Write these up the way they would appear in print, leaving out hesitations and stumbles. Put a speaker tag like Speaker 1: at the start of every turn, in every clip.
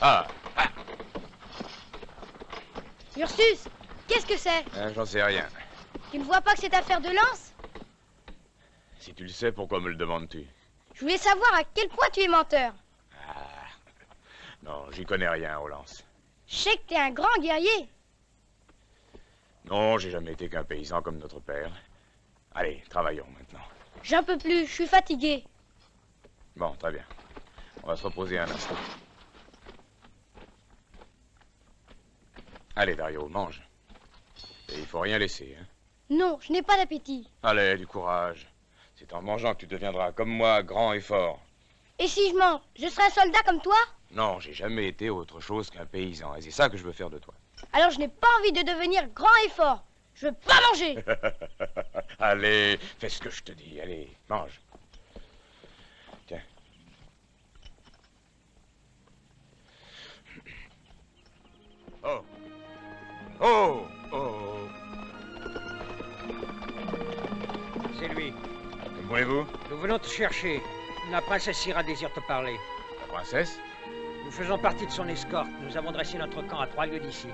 Speaker 1: Ah, ah.
Speaker 2: Ursus, qu'est-ce que c'est?
Speaker 1: J'en sais rien.
Speaker 2: Tu ne vois pas que c'est affaire de lance?
Speaker 1: Si tu le sais, pourquoi me le demandes-tu?
Speaker 2: Je voulais savoir à quel point tu es menteur.
Speaker 1: Ah, non, j'y connais rien, aux lances.
Speaker 2: Je sais que t'es un grand guerrier.
Speaker 1: Non, j'ai jamais été qu'un paysan comme notre père. Allez, travaillons maintenant.
Speaker 2: J'en peux plus, je suis fatigué.
Speaker 1: Bon, très bien. On va se reposer un instant. Allez, Dario, mange. Et il faut rien laisser, hein.
Speaker 2: Non, je n'ai pas d'appétit.
Speaker 1: Allez, du courage. C'est en mangeant que tu deviendras, comme moi, grand et fort.
Speaker 2: Et si je mange, je serai un soldat comme toi?
Speaker 1: Non, j'ai jamais été autre chose qu'un paysan, et c'est ça que je veux faire de toi.
Speaker 2: Alors je n'ai pas envie de devenir grand et fort. Je veux pas manger.
Speaker 1: Allez, fais ce que je te dis, allez, mange. Tiens. Oh. Oh. Oh.
Speaker 3: C'est lui.
Speaker 1: Que voulez-vous?
Speaker 3: Nous venons te chercher. La princesse Syrah désire te parler.
Speaker 1: La princesse?
Speaker 3: Nous faisons partie de son escorte. Nous avons dressé notre camp à 3 lieues d'ici.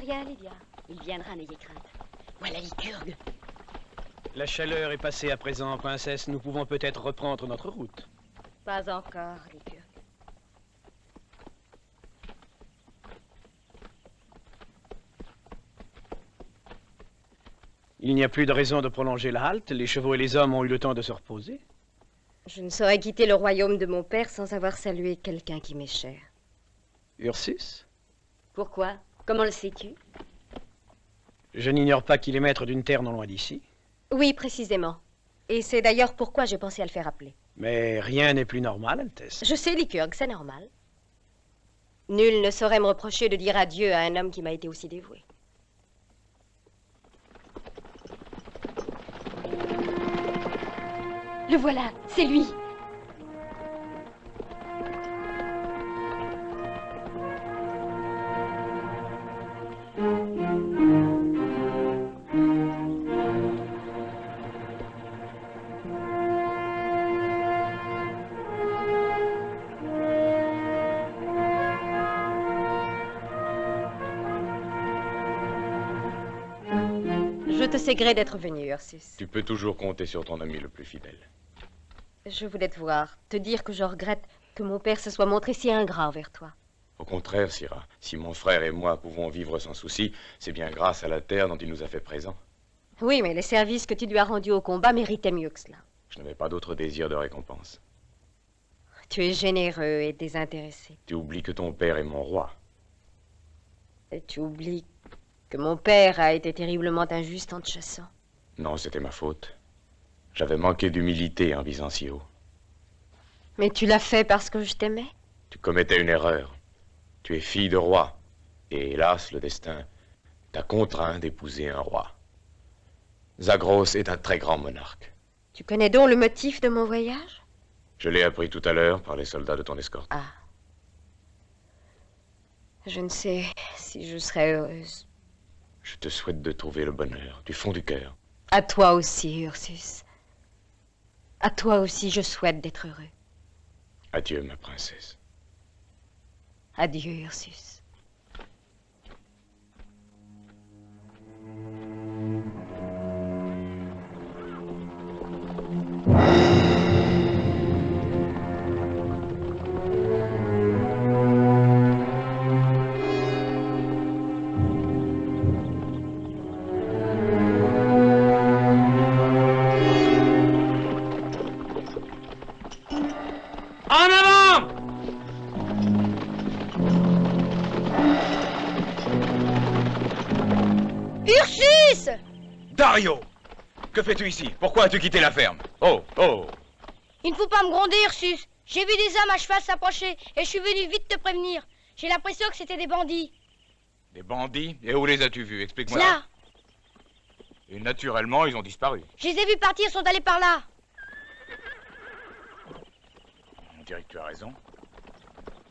Speaker 4: Rien, Lydia. Il viendra, n'ayez crainte. Voilà Lycurgue.
Speaker 5: La chaleur est passée à présent, princesse. Nous pouvons peut-être reprendre notre route.
Speaker 4: Pas encore, Lycurgue.
Speaker 5: Il n'y a plus de raison de prolonger la halte. Les chevaux et les hommes ont eu le temps de se reposer.
Speaker 4: Je ne saurais quitter le royaume de mon père sans avoir salué quelqu'un qui m'est cher.
Speaker 5: Ursus?
Speaker 4: Pourquoi? Comment le sais-tu?
Speaker 5: Je n'ignore pas qu'il est maître d'une terre non loin d'ici.
Speaker 4: Oui, précisément. Et c'est d'ailleurs pourquoi j'ai pensé à le faire appeler.
Speaker 5: Mais rien n'est plus normal, Altesse.
Speaker 4: Je sais, Lycurgue, c'est normal. Nul ne saurait me reprocher de dire adieu à un homme qui m'a été aussi dévoué. Le voilà, c'est lui. te sais gré d'être venu, Ursus.
Speaker 1: Tu peux toujours compter sur ton ami le plus fidèle.
Speaker 4: Je voulais te voir, te dire que je regrette que mon père se soit montré si ingrat envers toi.
Speaker 1: Au contraire, Syrah, si mon frère et moi pouvons vivre sans souci, c'est bien grâce à la terre dont il nous a fait présent.
Speaker 4: Oui, mais les services que tu lui as rendus au combat méritaient mieux que cela.
Speaker 1: Je n'avais pas d'autre désir de récompense.
Speaker 4: Tu es généreux et désintéressé.
Speaker 1: Tu oublies que ton père est mon roi.
Speaker 4: Et tu oublies que mon père a été terriblement injuste en te chassant.
Speaker 1: Non, c'était ma faute. J'avais manqué d'humilité en visant si haut.
Speaker 4: Mais tu l'as fait parce que je t'aimais.
Speaker 1: Tu commettais une erreur. Tu es fille de roi. Et hélas, le destin t'a contraint d'épouser un roi. Zagros est un très grand monarque.
Speaker 4: Tu connais donc le motif de mon voyage?
Speaker 1: Je l'ai appris tout à l'heure par les soldats de ton escorte.
Speaker 4: Ah. Je ne sais si je serai heureuse.
Speaker 1: Je te souhaite de trouver le bonheur, du fond du cœur.
Speaker 4: À toi aussi, Ursus. À toi aussi, je souhaite d'être heureux.
Speaker 1: Adieu, ma princesse.
Speaker 4: Adieu, Ursus.
Speaker 5: En avant!
Speaker 2: Ursus!
Speaker 1: Dario! Que fais-tu ici? Pourquoi as-tu quitté la ferme? Oh, oh!
Speaker 2: Il ne faut pas me gronder, Ursus. J'ai vu des hommes à cheval s'approcher et je suis venu vite te prévenir. J'ai l'impression que c'était des bandits.
Speaker 1: Des bandits? Et où les as-tu vus? Explique-moi.
Speaker 2: Là,
Speaker 1: Et naturellement, ils ont disparu.
Speaker 2: je les ai vus partir, ils sont allés par là.
Speaker 1: On dirait que tu as raison.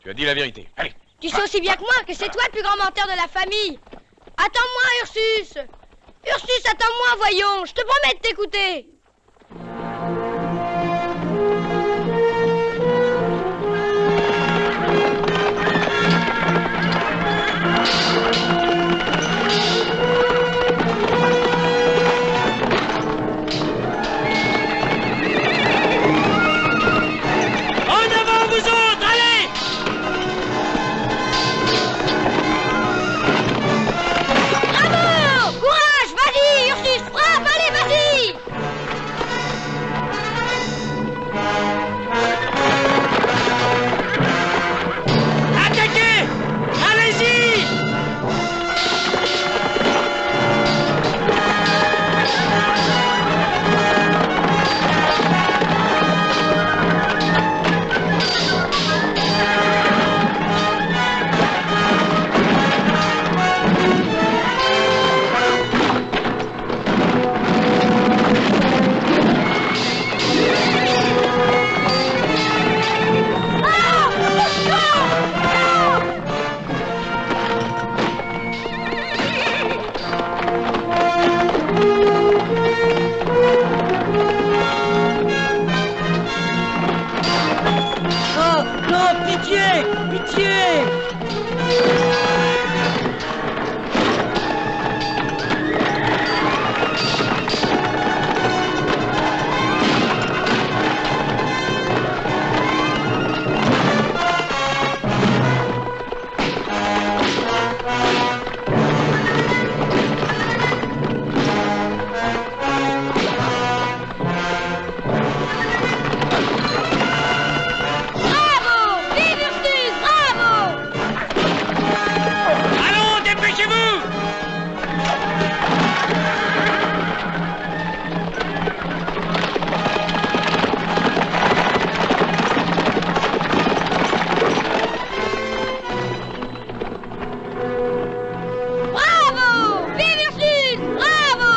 Speaker 1: Tu as dit la vérité. Allez!
Speaker 2: Tu sais aussi bien que moi que c'est toi le plus grand menteur de la famille. Attends-moi, Ursus. Ursus, attends-moi, voyons. Je te promets de t'écouter.
Speaker 5: En avant, vous autres, allez!
Speaker 2: Bravo! Courage, vas-y, Ursus, frappe, allez, vas-y!
Speaker 5: Attaquez! Allez-y!
Speaker 3: Non, non, pitié! Pitié!
Speaker 2: Bravo! Vive Ursus, bravo!
Speaker 5: Allons, dépêchez-vous!
Speaker 2: Bravo! Vive Ursus, bravo!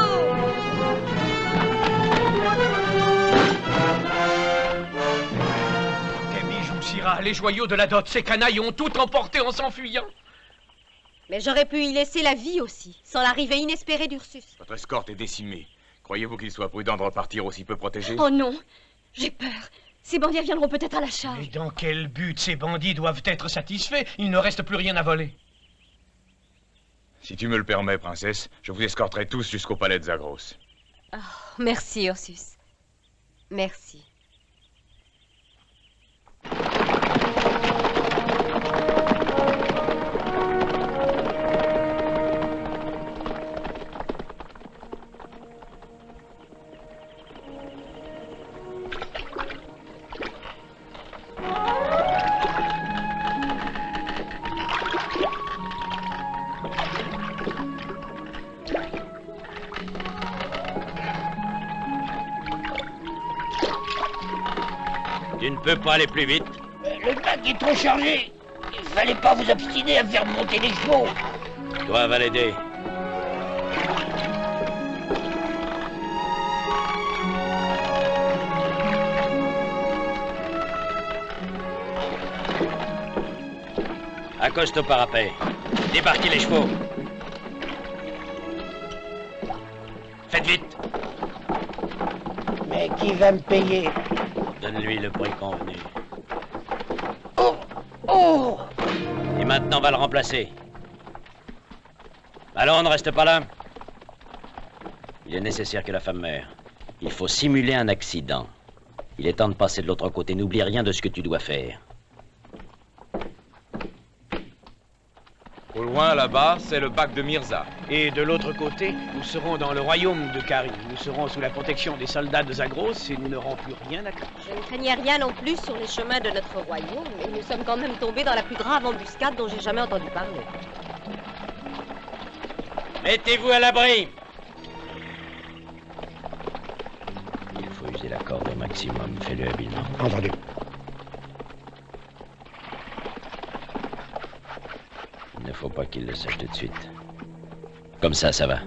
Speaker 5: Tes bijoux, Syrah, les joyaux de la dot, ces canailles ont tout emporté en s'enfuyant.
Speaker 4: Mais j'aurais pu y laisser la vie aussi, sans l'arrivée inespérée d'Ursus.
Speaker 1: Votre escorte est décimée. Croyez-vous qu'il soit prudent de repartir aussi peu protégé?
Speaker 4: Oh non, j'ai peur. Ces bandits viendront peut-être à la
Speaker 5: Mais
Speaker 4: charge.
Speaker 5: dans quel but ces bandits doivent être satisfaits? Il ne reste plus rien à voler.
Speaker 1: Si tu me le permets, princesse, je vous escorterai tous jusqu'au palais de Zagros.
Speaker 4: Oh, merci, Ursus. Merci.
Speaker 3: Tu ne peux pas aller plus vite.
Speaker 6: Le bac est trop chargé. Il fallait pas vous obstiner à faire monter les chevaux.
Speaker 3: Toi, va l'aider. Accoste au parapet. Débarquez les chevaux. Faites vite.
Speaker 6: Mais qui va me payer?
Speaker 3: Donne-lui le prix convenu.
Speaker 6: Oh! Oh!
Speaker 3: Et maintenant, va le remplacer. Allons, ne reste pas là. Il est nécessaire que la femme meure. Il faut simuler un accident. Il est temps de passer de l'autre côté. N'oublie rien de ce que tu dois faire.
Speaker 1: Au loin, là-bas, c'est le bac de Mirza.
Speaker 5: Et de l'autre côté, nous serons dans le royaume de Kari. Nous serons sous la protection des soldats de Zagros et nous n'aurons plus rien à craindre.
Speaker 4: Je ne craignais rien non plus sur les chemins de notre royaume, mais nous sommes quand même tombés dans la plus grave embuscade dont j'ai jamais entendu parler.
Speaker 3: Mettez-vous à l'abri. Il faut user la corde au maximum. Fais-le habilement.
Speaker 6: Entendu.
Speaker 3: Il ne faut pas qu'il le sache tout de suite. Comme ça va.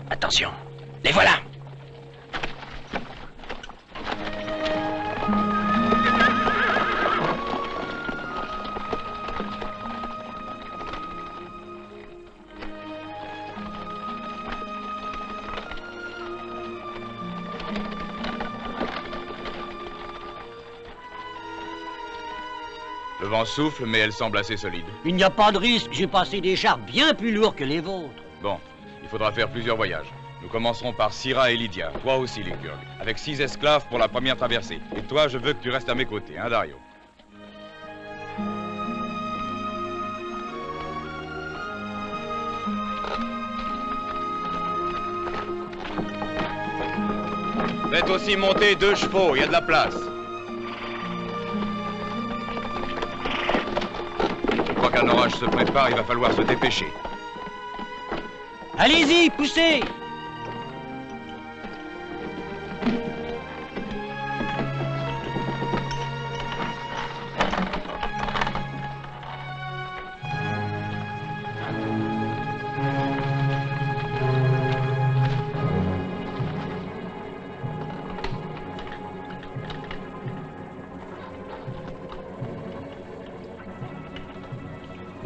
Speaker 3: Attention, les voilà!
Speaker 1: Le vent souffle, mais elle semble assez solide.
Speaker 7: Il n'y a pas de risque, j'ai passé des chars bien plus lourds que les vôtres.
Speaker 1: Bon, il faudra faire plusieurs voyages. Nous commencerons par Syrah et Lydia, toi aussi Lycurgue, avec 6 esclaves pour la première traversée. Et toi, je veux que tu restes à mes côtés, hein, Dario? Faites aussi monter 2 chevaux, il y a de la place. Je crois qu'un orage se prépare, il va falloir se dépêcher.
Speaker 7: Allez-y, poussez!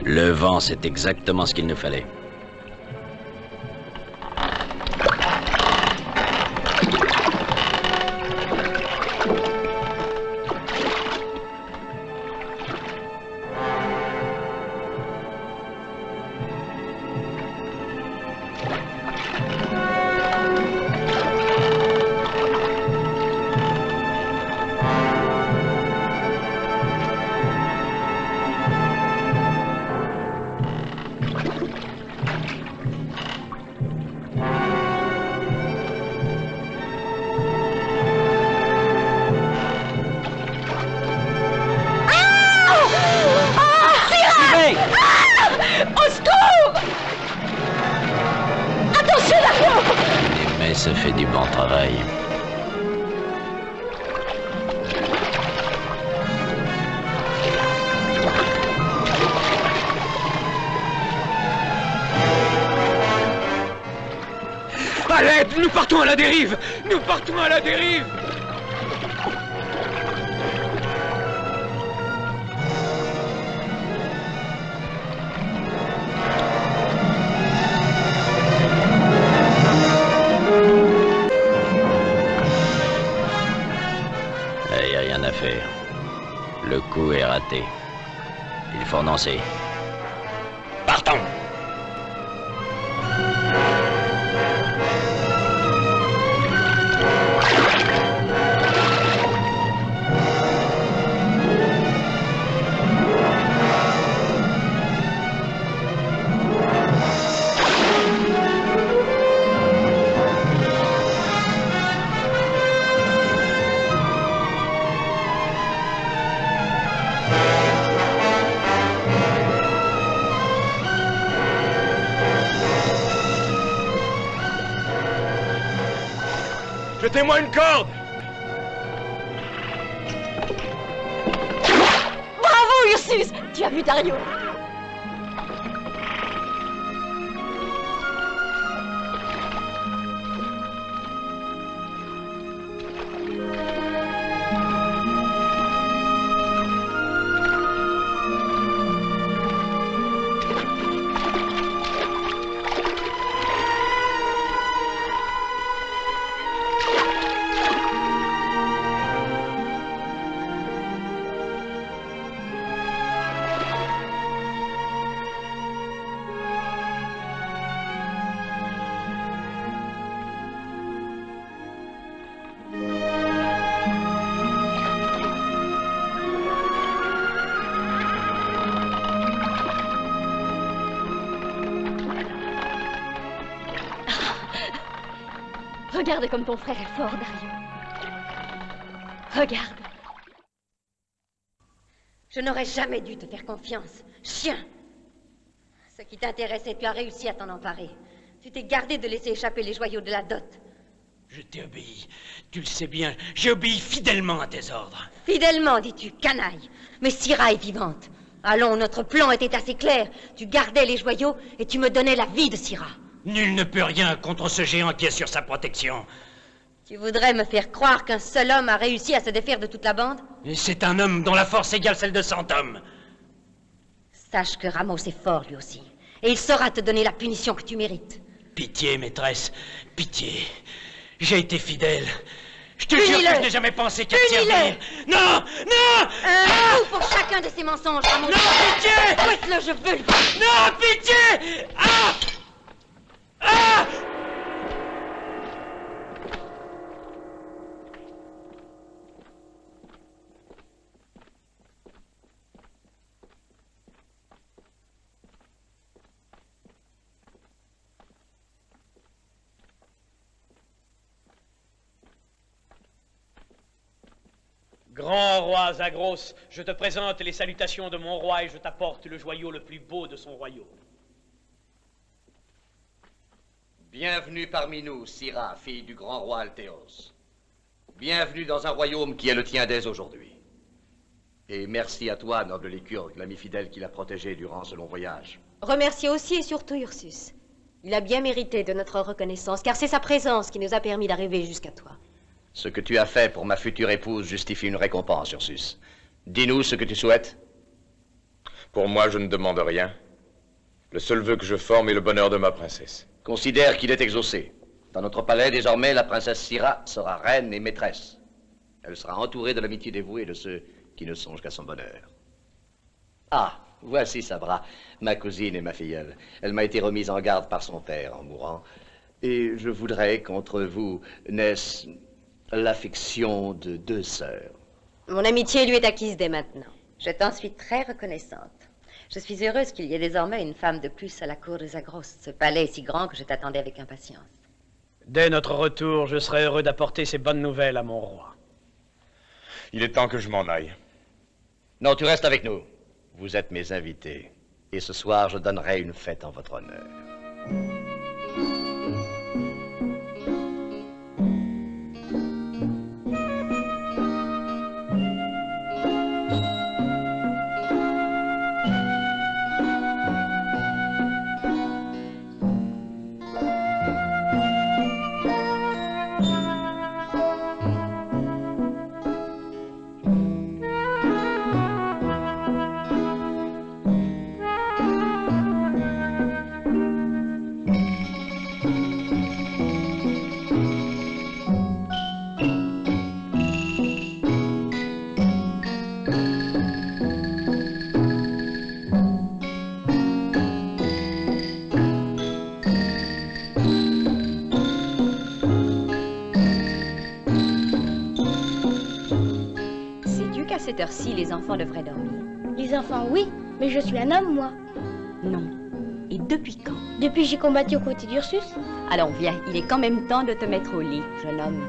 Speaker 3: Le vent, c'est exactement ce qu'il nous fallait. Ça fait du bon travail.
Speaker 5: À l'aide! Nous partons à la dérive! Nous partons à la dérive!
Speaker 3: Le coup est raté. Il faut renoncer.
Speaker 5: Partons!
Speaker 1: Jetez-moi une corde!
Speaker 4: Bravo, Ursus! Tu as vu Dario? Regarde comme ton frère est fort, Dario. Regarde.
Speaker 8: Je n'aurais jamais dû te faire confiance, chien. Ce qui t'intéressait, tu as réussi à t'en emparer. Tu t'es gardé de laisser échapper les joyaux de la dot.
Speaker 5: Je t'ai obéi. Tu le sais bien, j'ai obéi fidèlement à tes ordres.
Speaker 8: Fidèlement, dis-tu, canaille. Mais Syrah est vivante. Allons, notre plan était assez clair. Tu gardais les joyaux et tu me donnais la vie de Syrah.
Speaker 5: Nul ne peut rien contre ce géant qui est sur sa protection.
Speaker 8: Tu voudrais me faire croire qu'un seul homme a réussi à se défaire de toute la bande?
Speaker 5: Et c'est un homme dont la force égale celle de 100 hommes.
Speaker 8: Sache que Ramos est fort, lui aussi. Et il saura te donner la punition que tu mérites.
Speaker 5: Pitié, maîtresse, pitié. J'ai été fidèle. Je te jure que je n'ai jamais pensé qu'à te servir. Non, non!
Speaker 8: Un coup pour chacun de ces mensonges, Ramos.
Speaker 5: Non, pitié!
Speaker 8: Souhaite-le, je veux le voir.
Speaker 5: Non, pitié! Ah! Ah! Grand roi Zagros, je te présente les salutations de mon roi et je t'apporte le joyau le plus beau de son royaume.
Speaker 9: Bienvenue parmi nous, Syrah, fille du grand roi Althéos. Bienvenue dans un royaume qui est le tien dès aujourd'hui. Et merci à toi, noble Lycurgue, l'ami fidèle qui l'a protégé durant ce long voyage.
Speaker 4: Remercie aussi et surtout Ursus. Il a bien mérité de notre reconnaissance, car c'est sa présence qui nous a permis d'arriver jusqu'à toi.
Speaker 9: Ce que tu as fait pour ma future épouse justifie une récompense, Ursus. Dis-nous ce que tu souhaites.
Speaker 1: Pour moi, je ne demande rien. Le seul vœu que je forme est le bonheur de ma princesse.
Speaker 9: Considère qu'il est exaucé. Dans notre palais, désormais, la princesse Syrah sera reine et maîtresse. Elle sera entourée de l'amitié dévouée de ceux qui ne songent qu'à son bonheur. Ah, voici Sabra, ma cousine et ma filleule. Elle m'a été remise en garde par son père en mourant. Et je voudrais qu'entre vous naisse l'affection de deux sœurs.
Speaker 4: Mon amitié lui est acquise dès maintenant.
Speaker 8: Je t'en suis très reconnaissante. Je suis heureuse qu'il y ait désormais une femme de plus à la cour de Zagros. Ce palais est si grand que je t'attendais avec impatience.
Speaker 5: Dès notre retour, je serai heureux d'apporter ces bonnes nouvelles à mon roi.
Speaker 1: Il est temps que je m'en aille.
Speaker 9: Non, tu restes avec nous. Vous êtes mes invités. Et ce soir, je donnerai une fête en votre honneur.
Speaker 4: cette heure-ci, les enfants devraient dormir.
Speaker 2: Les enfants, oui, mais je suis un homme, moi.
Speaker 4: Non. Et depuis quand?
Speaker 2: Depuis que j'ai combattu aux côtés d'Ursus.
Speaker 4: Allons, viens, il est quand même temps de te mettre au lit, jeune homme.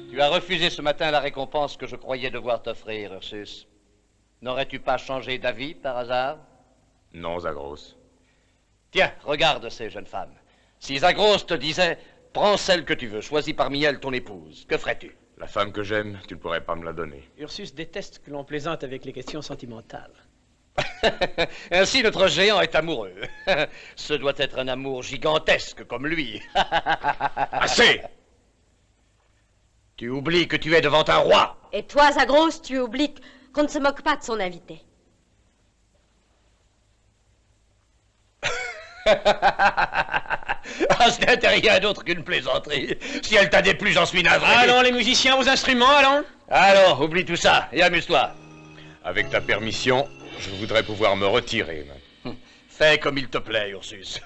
Speaker 9: Tu as refusé ce matin la récompense que je croyais devoir t'offrir, Ursus. N'aurais-tu pas changé d'avis par hasard?
Speaker 1: Non, Zagros.
Speaker 9: Tiens, regarde ces jeunes femmes. Si Zagros te disait, prends celle que tu veux, choisis parmi elles ton épouse, que ferais-tu?
Speaker 1: La femme que j'aime, tu ne pourrais pas me la donner.
Speaker 5: Ursus déteste que l'on plaisante avec les questions sentimentales.
Speaker 9: Ainsi, notre géant est amoureux. Ce doit être un amour gigantesque comme lui.
Speaker 1: Assez!
Speaker 9: Tu oublies que tu es devant un roi.
Speaker 4: Et toi, Zagros, tu oublies qu'on ne se moque pas de son invité.
Speaker 9: Ah, ce n'était rien d'autre qu'une plaisanterie. Si elle t'a déplu, j'en suis navré.
Speaker 5: Allons, les musiciens, aux instruments, allons.
Speaker 9: Allons, oublie tout ça et amuse-toi.
Speaker 1: Avec ta permission, je voudrais pouvoir me retirer.
Speaker 9: Fais comme il te plaît, Ursus.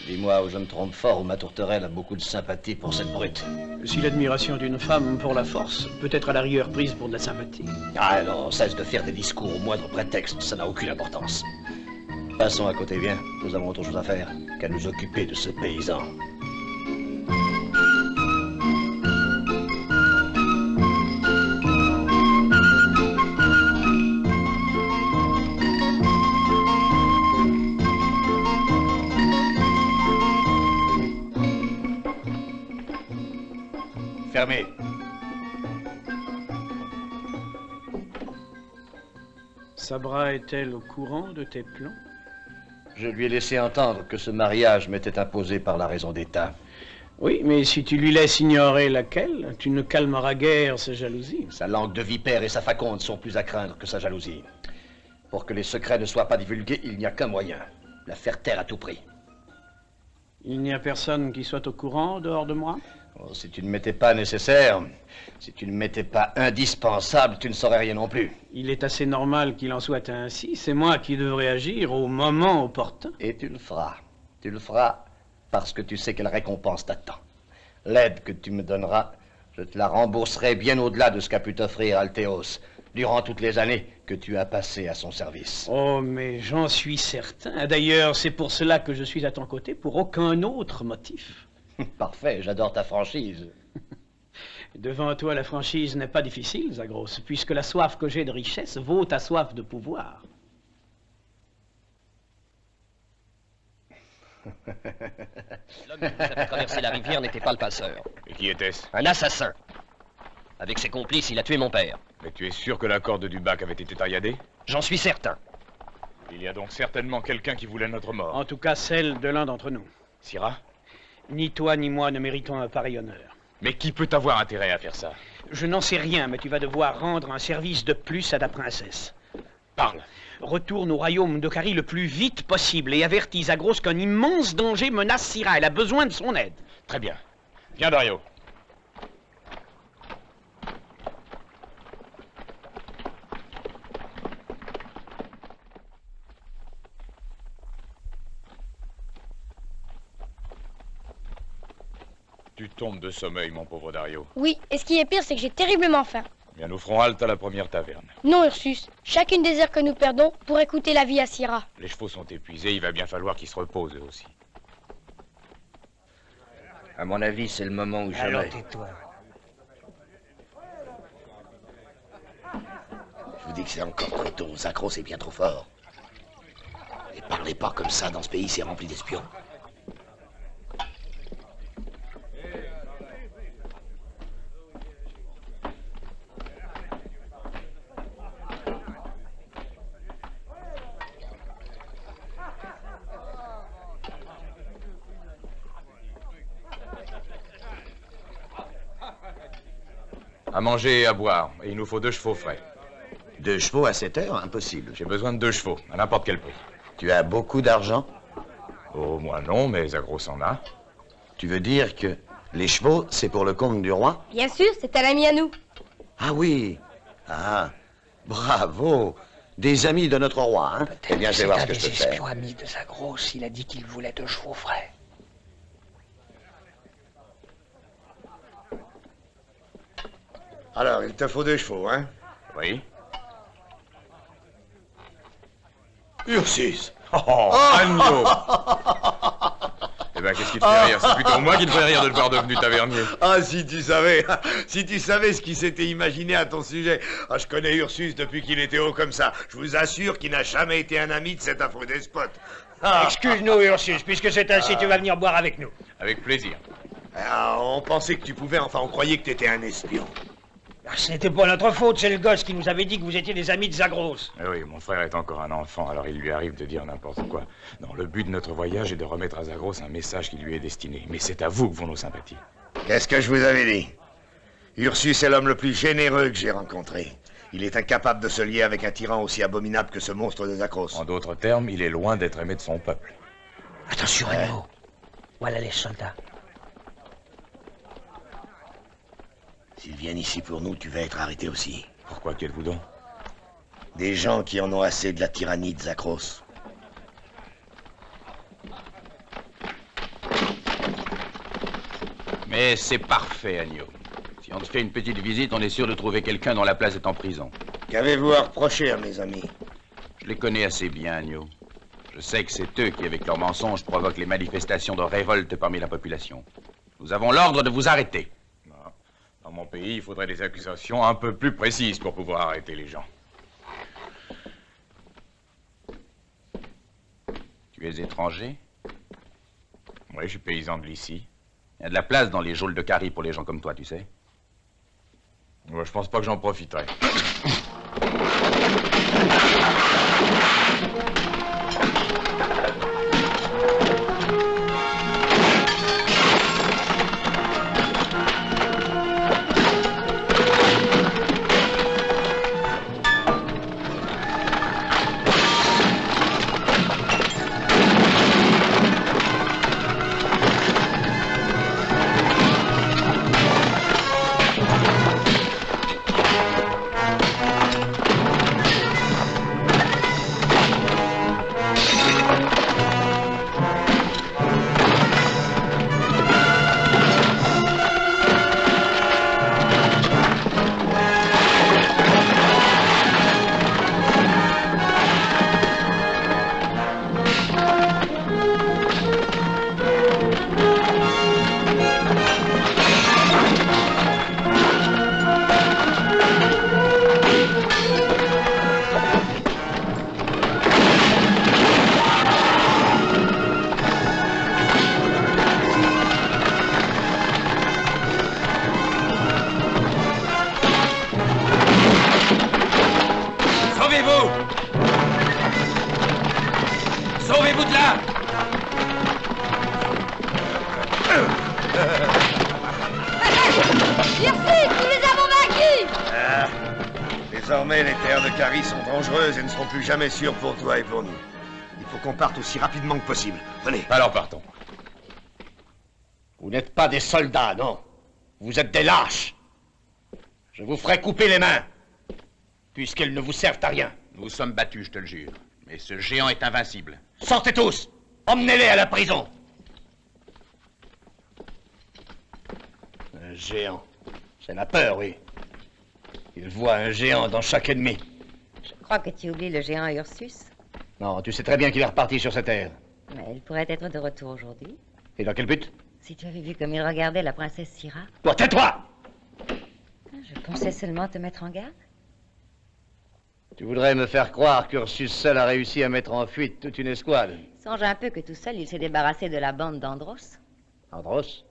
Speaker 9: Dis-moi où je me trompe fort ou ma tourterelle a beaucoup de sympathie pour cette brute.
Speaker 5: Si l'admiration d'une femme pour la force peut être à la rigueur prise pour de la sympathie.
Speaker 9: Ah non, cesse de faire des discours au moindre prétexte, ça n'a aucune importance. Passons à côté, viens. Nous avons autre chose à faire qu'à nous occuper de ce paysan. Fermé.
Speaker 5: Sabra est-elle au courant de tes plans?
Speaker 9: Je lui ai laissé entendre que ce mariage m'était imposé par la raison d'État.
Speaker 5: Oui, mais si tu lui laisses ignorer laquelle, tu ne calmeras guère sa jalousie.
Speaker 9: Sa langue de vipère et sa faconde sont plus à craindre que sa jalousie. Pour que les secrets ne soient pas divulgués, il n'y a qu'un moyen. La faire taire à tout prix.
Speaker 5: Il n'y a personne qui soit au courant dehors de moi?
Speaker 9: Oh, si tu ne m'étais pas nécessaire, si tu ne m'étais pas indispensable, tu ne saurais rien non plus.
Speaker 5: Il est assez normal qu'il en soit ainsi. C'est moi qui devrais agir au moment opportun.
Speaker 9: Et tu le feras. Tu le feras parce que tu sais quelle récompense t'attend. L'aide que tu me donneras, je te la rembourserai bien au-delà de ce qu'a pu t'offrir Altéos durant toutes les années que tu as passées à son service.
Speaker 5: Oh, mais j'en suis certain. D'ailleurs, c'est pour cela que je suis à ton côté, pour aucun autre motif.
Speaker 9: Parfait, j'adore ta franchise.
Speaker 5: Devant toi, la franchise n'est pas difficile, Zagros, puisque la soif que j'ai de richesse vaut ta soif de pouvoir.
Speaker 3: L'homme qui vous a fait traverser la rivière n'était pas le passeur.
Speaker 1: Et qui était-ce?
Speaker 3: Un assassin. Avec ses complices, il a tué mon père.
Speaker 1: Mais tu es sûr que la corde du bac avait été tailladée?
Speaker 3: J'en suis certain.
Speaker 1: Il y a donc certainement quelqu'un qui voulait notre mort.
Speaker 5: En tout cas, celle de l'un d'entre nous.
Speaker 1: Syrah?
Speaker 5: Ni toi ni moi ne méritons un pareil honneur.
Speaker 1: Mais qui peut avoir intérêt à faire ça?
Speaker 5: Je n'en sais rien, mais tu vas devoir rendre un service de plus à ta princesse.
Speaker 1: Parle.
Speaker 5: Retourne au royaume d'Okari le plus vite possible et avertis Zagros qu'un immense danger menace Syrah. Elle a besoin de son aide.
Speaker 1: Très bien. Viens, Dario. Tu tombes de sommeil, mon pauvre Dario.
Speaker 2: Oui, et ce qui est pire, c'est que j'ai terriblement faim.
Speaker 1: Bien, nous ferons halte à la première taverne.
Speaker 2: Non, Ursus. Chacune des heures que nous perdons pourrait coûter la vie à Syrah.
Speaker 1: Les chevaux sont épuisés, il va bien falloir qu'ils se reposent eux aussi.
Speaker 9: À mon avis, c'est le moment où
Speaker 6: Alors
Speaker 9: jamais...
Speaker 6: tais-toi. Je vous dis que c'est encore trop tôt. Zagros est bien trop fort. Et parlez pas comme ça, dans ce pays, c'est rempli d'espions.
Speaker 1: À manger et à boire. Et il nous faut 2 chevaux frais.
Speaker 6: 2 chevaux à cette heure? Impossible.
Speaker 1: J'ai besoin de 2 chevaux, à n'importe quel prix.
Speaker 6: Tu as beaucoup d'argent?
Speaker 1: Oh, moi non, mais Zagros en a.
Speaker 6: Tu veux dire que les chevaux, c'est pour le compte du roi?
Speaker 2: Bien sûr, c'est un ami à nous.
Speaker 6: Ah oui. Ah, bravo. Des amis de notre roi, hein? Eh bien, je vais voir ce que je peux faire.
Speaker 5: C'est un des espions amis de Zagros. Il a dit qu'il voulait 2 chevaux frais.
Speaker 10: Alors, il te faut 2 chevaux, hein?
Speaker 1: Oui.
Speaker 10: Ursus!
Speaker 1: Oh, Agneau! Eh ben, qu'est-ce qui te fait rire? C'est plutôt moi qui te fait rire de le voir devenu tavernier.
Speaker 10: Ah, si tu savais ce qu'il s'était imaginé à ton sujet. Ah, je connais Ursus depuis qu'il était haut comme ça. Je vous assure qu'il n'a jamais été un ami de cet affreux despote. Ah.
Speaker 5: Excuse-nous, Ursus, puisque c'est ainsi, tu vas venir boire avec nous.
Speaker 1: Avec plaisir.
Speaker 10: Ah, on pensait que tu pouvais, enfin, on croyait que t'étais un espion.
Speaker 5: Ah, ce n'était pas notre faute, c'est le gosse qui nous avait dit que vous étiez des amis de Zagros.
Speaker 1: Eh oui, mon frère est encore un enfant, alors il lui arrive de dire n'importe quoi. Non, le but de notre voyage est de remettre à Zagros un message qui lui est destiné. Mais c'est à vous que vont nos sympathies.
Speaker 10: Qu'est-ce que je vous avais dit? Ursus est l'homme le plus généreux que j'ai rencontré. Il est incapable de se lier avec un tyran aussi abominable que ce monstre de Zagros.
Speaker 1: En d'autres termes, il est loin d'être aimé de son peuple.
Speaker 5: Attention, Agneau. Voilà les soldats.
Speaker 10: S'ils viennent ici pour nous, tu vas être arrêté aussi.
Speaker 1: Pourquoi, qu'êtes-vous donc?
Speaker 10: Des gens qui en ont assez de la tyrannie de Zagros.
Speaker 11: Mais c'est parfait, Agneau. Si on te fait une petite visite, on est sûr de trouver quelqu'un dont la place est en prison.
Speaker 10: Qu'avez-vous à reprocher à mes amis?
Speaker 11: Je les connais assez bien, Agneau. Je sais que c'est eux qui, avec leurs mensonges, provoquent les manifestations de révolte parmi la population. Nous avons l'ordre de vous arrêter.
Speaker 1: Dans mon pays, il faudrait des accusations un peu plus précises pour pouvoir arrêter les gens.
Speaker 11: Tu es étranger?
Speaker 1: Oui, je suis paysan de l'ici.
Speaker 11: Il y a de la place dans les geôles de Carie pour les gens comme toi, tu sais.
Speaker 1: Moi, je pense pas que j'en profiterai.
Speaker 11: Sauvez-vous de là!
Speaker 2: Merci, nous les avons vaincus!
Speaker 10: Ah, désormais, les terres de Carie sont dangereuses et ne seront plus jamais sûres pour toi et pour nous. Il faut qu'on parte aussi rapidement que possible. Venez.
Speaker 1: Alors partons.
Speaker 9: Vous n'êtes pas des soldats, non. Vous êtes des lâches. Je vous ferai couper les mains, puisqu'elles ne vous servent à rien.
Speaker 11: Nous sommes battus, je te le jure. Mais ce géant est invincible.
Speaker 9: Sortez tous! Emmenez-les à la prison! Un géant. C'est la peur, oui. Il voit un géant dans chaque ennemi.
Speaker 8: Je crois que tu oublies le géant Ursus.
Speaker 9: Non, tu sais très bien qu'il est reparti sur cette terre.
Speaker 8: Mais il pourrait être de retour aujourd'hui.
Speaker 9: Et dans quel but?
Speaker 8: Si tu avais vu comme il regardait la princesse Syra.
Speaker 9: Toi, tais-toi!
Speaker 8: Je pensais seulement te mettre en garde.
Speaker 9: Tu voudrais me faire croire qu'Ursus seul a réussi à mettre en fuite toute une escouade.
Speaker 8: Songe un peu que tout seul, il s'est débarrassé de la bande d'Andros.
Speaker 9: Andros?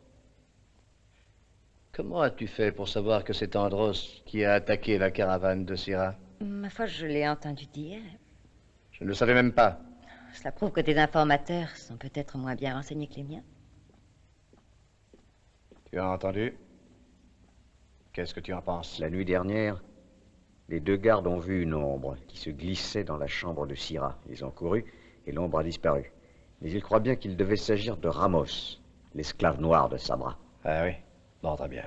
Speaker 9: Comment as-tu fait pour savoir que c'est Andros qui a attaqué la caravane de Syra?
Speaker 8: Ma foi, je l'ai entendu dire.
Speaker 9: Je ne le savais même pas.
Speaker 8: Cela prouve que tes informateurs sont peut-être moins bien renseignés que les miens.
Speaker 9: Tu as entendu?
Speaker 12: Qu'est-ce que tu en penses?
Speaker 13: La nuit dernière, les 2 gardes ont vu une ombre qui se glissait dans la chambre de Syrah. Ils ont couru et l'ombre a disparu. Mais ils croient bien qu'il devait s'agir de Ramos, l'esclave noir de Sabra.
Speaker 12: Ah oui? Bon, très bien.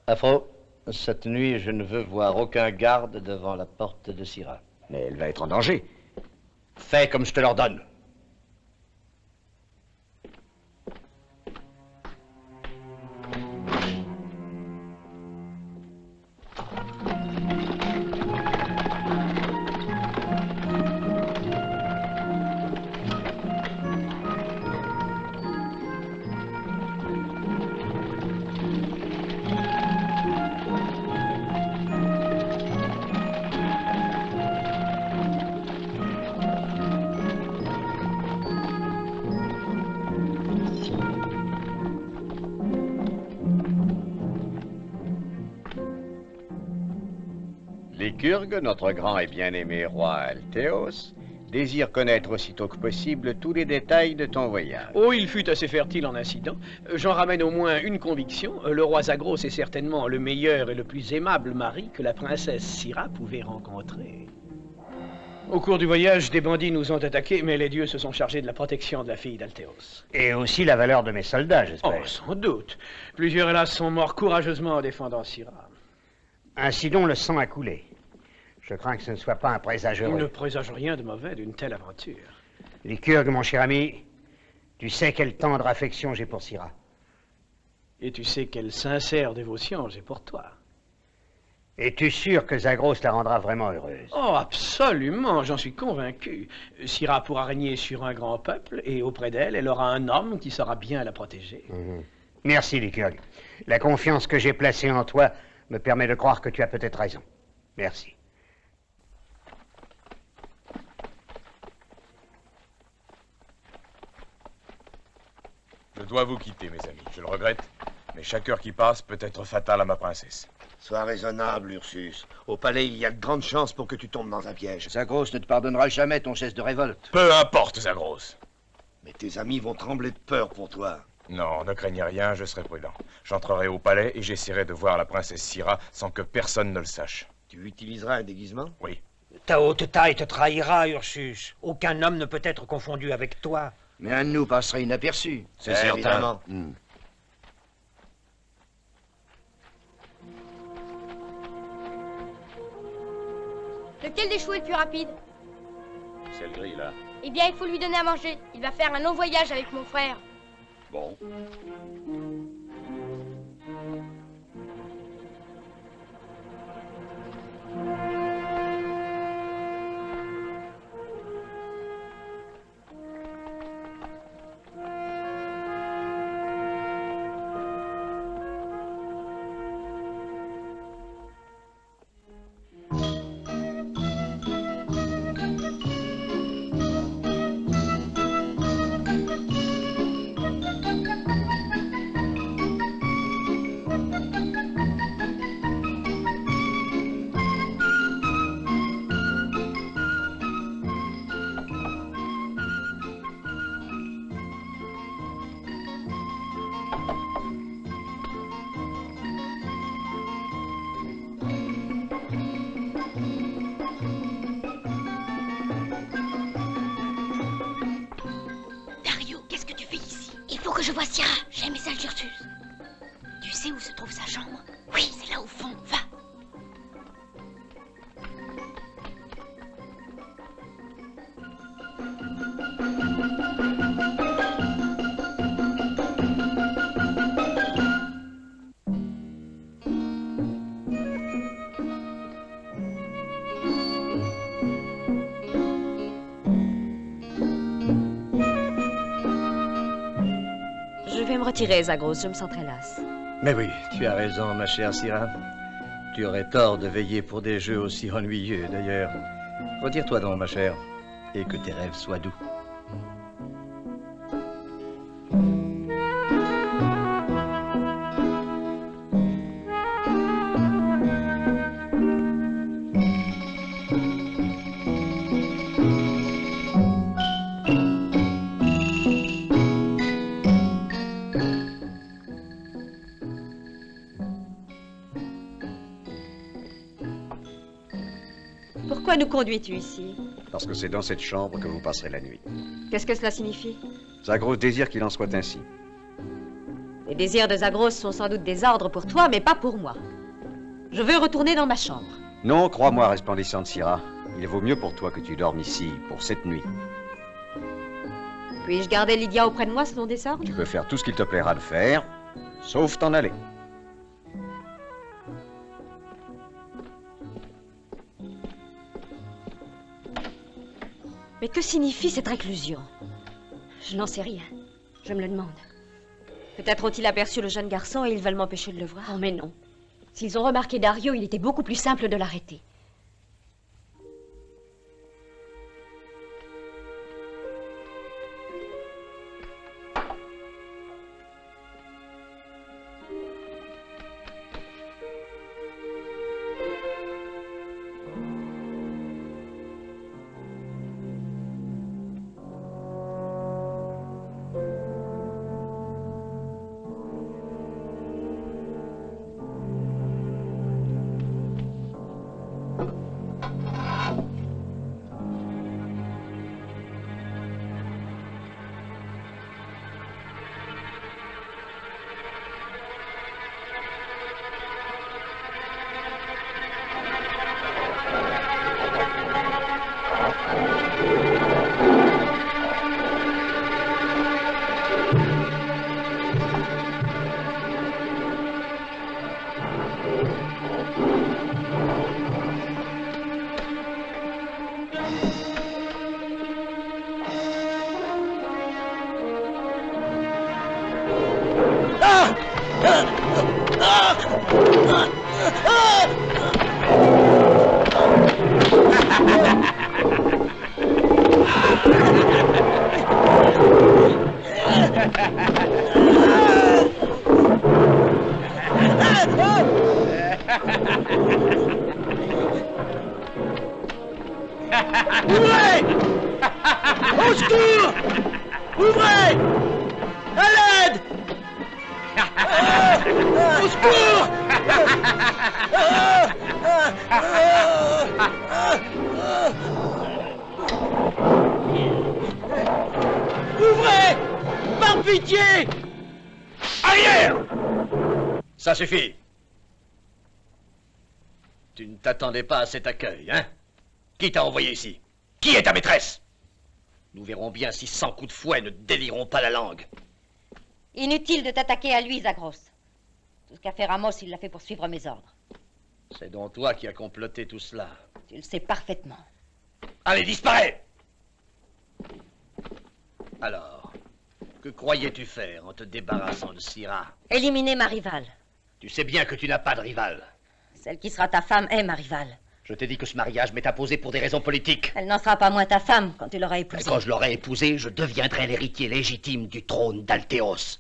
Speaker 12: Afro, cette nuit, je ne veux voir aucun garde devant la porte de Syrah.
Speaker 13: Mais elle va être en danger.
Speaker 12: Fais comme je te l'ordonne.
Speaker 13: Lycurgue, notre grand et bien-aimé roi Althéos, désire connaître aussitôt que possible tous les détails de ton voyage.
Speaker 14: Oh, il fut assez fertile en incidents. J'en ramène au moins une conviction. Le roi Zagros est certainement le meilleur et le plus aimable mari que la princesse Syrah pouvait rencontrer. Au cours du voyage, des bandits nous ont attaqués, mais les dieux se sont chargés de la protection de la fille d'Althéos.
Speaker 12: Et aussi la valeur de mes soldats, j'espère.
Speaker 14: Oh, sans doute. Plusieurs, hélas, sont morts courageusement en défendant Syrah.
Speaker 12: Ainsi donc, le sang a coulé. Je crains que ce ne soit pas un présage heureux.
Speaker 14: Il ne présage rien de mauvais d'une telle aventure.
Speaker 12: Lycurgue, mon cher ami, tu sais quelle tendre affection j'ai pour Syrah.
Speaker 14: Et tu sais quelle sincère dévotion j'ai pour toi.
Speaker 12: Es-tu sûr que Zagros la rendra vraiment heureuse?
Speaker 14: Oh, absolument, j'en suis convaincu. Syrah pourra régner sur un grand peuple, et auprès d'elle, elle aura un homme qui saura bien la protéger.
Speaker 12: Merci, Lycurgue. La confiance que j'ai placée en toi me permet de croire que tu as peut-être raison. Merci.
Speaker 1: Je dois vous quitter, mes amis. Je le regrette, mais chaque heure qui passe peut être fatale à ma princesse.
Speaker 10: Sois raisonnable, Ursus. Au palais, il y a de grandes chances pour que tu tombes dans un piège.
Speaker 9: Zagros ne te pardonnera jamais ton geste de révolte.
Speaker 1: Peu importe, Zagros.
Speaker 10: Mais tes amis vont trembler de peur pour toi.
Speaker 1: Non, ne craignez rien, je serai prudent. J'entrerai au palais et j'essaierai de voir la princesse Syrah sans que personne ne le sache.
Speaker 10: Tu utiliseras un déguisement?
Speaker 1: Oui.
Speaker 5: Ta haute taille te trahira, Ursus. Aucun homme ne peut être confondu avec toi.
Speaker 9: Mais un de nous passerait inaperçu.
Speaker 10: C'est certain.
Speaker 2: Lequel des chevaux est le plus rapide?
Speaker 3: C'est le gris, là.
Speaker 2: Eh bien, il faut lui donner à manger. Il va faire un long voyage avec mon frère.
Speaker 3: Bon.
Speaker 15: Je vois Syrah, j'ai un message d'Ursus. Tu sais où se trouve sa chambre? Oui, c'est là au fond, va.
Speaker 4: Je vais me retirer, Zagros, je me sens très lasse.
Speaker 12: Mais oui, tu as raison, ma chère Syrah. Tu aurais tort de veiller pour des jeux aussi ennuyeux, d'ailleurs. Retire-toi donc, ma chère, et que tes rêves soient doux.
Speaker 4: nous conduis-tu ici?
Speaker 13: Parce que c'est dans cette chambre que vous passerez la nuit.
Speaker 4: Qu'est-ce que cela signifie?
Speaker 13: Zagros désire qu'il en soit ainsi.
Speaker 4: Les désirs de Zagros sont sans doute des ordres pour toi, mais pas pour moi. Je veux retourner dans ma chambre.
Speaker 13: Non, crois-moi, resplendissante Syrah. Il vaut mieux pour toi que tu dormes ici, pour cette nuit.
Speaker 4: Puis-je garder Lydia auprès de moi selon des ordres?
Speaker 13: Tu peux faire tout ce qu'il te plaira de faire, sauf t'en aller.
Speaker 4: Mais que signifie cette réclusion?
Speaker 15: Je n'en sais rien. Je me le demande.
Speaker 4: Peut-être ont-ils aperçu le jeune garçon et ils veulent m'empêcher de le voir.
Speaker 15: Oh, mais non. S'ils ont remarqué Dario, il était beaucoup plus simple de l'arrêter.
Speaker 5: Ouvrez! Au secours! Ouvrez! À l'aide! Au secours! Ouvrez! Par pitié!
Speaker 9: Arrière! Ça suffit. Tu ne t'attendais pas à cet accueil, hein? Qui t'a envoyé ici? Qui est ta maîtresse? Nous verrons bien si 100 coups de fouet ne délieront pas la langue.
Speaker 8: Inutile de t'attaquer à lui, Zagros. Tout ce qu'a fait Ramos, il l'a fait pour suivre mes ordres.
Speaker 9: C'est donc toi qui as comploté tout cela.
Speaker 8: Tu le sais parfaitement.
Speaker 9: Allez, disparais! Alors, que croyais-tu faire en te débarrassant de Syrah?
Speaker 8: Éliminer ma rivale.
Speaker 9: Tu sais bien que tu n'as pas de rivale.
Speaker 8: Celle qui sera ta femme est ma rivale.
Speaker 9: Je t'ai dit que ce mariage m'est imposé pour des raisons politiques.
Speaker 8: Elle n'en sera pas moins ta femme quand tu l'auras épousée.
Speaker 9: Et quand je l'aurai épousée, je deviendrai l'héritier légitime du trône d'Altéos.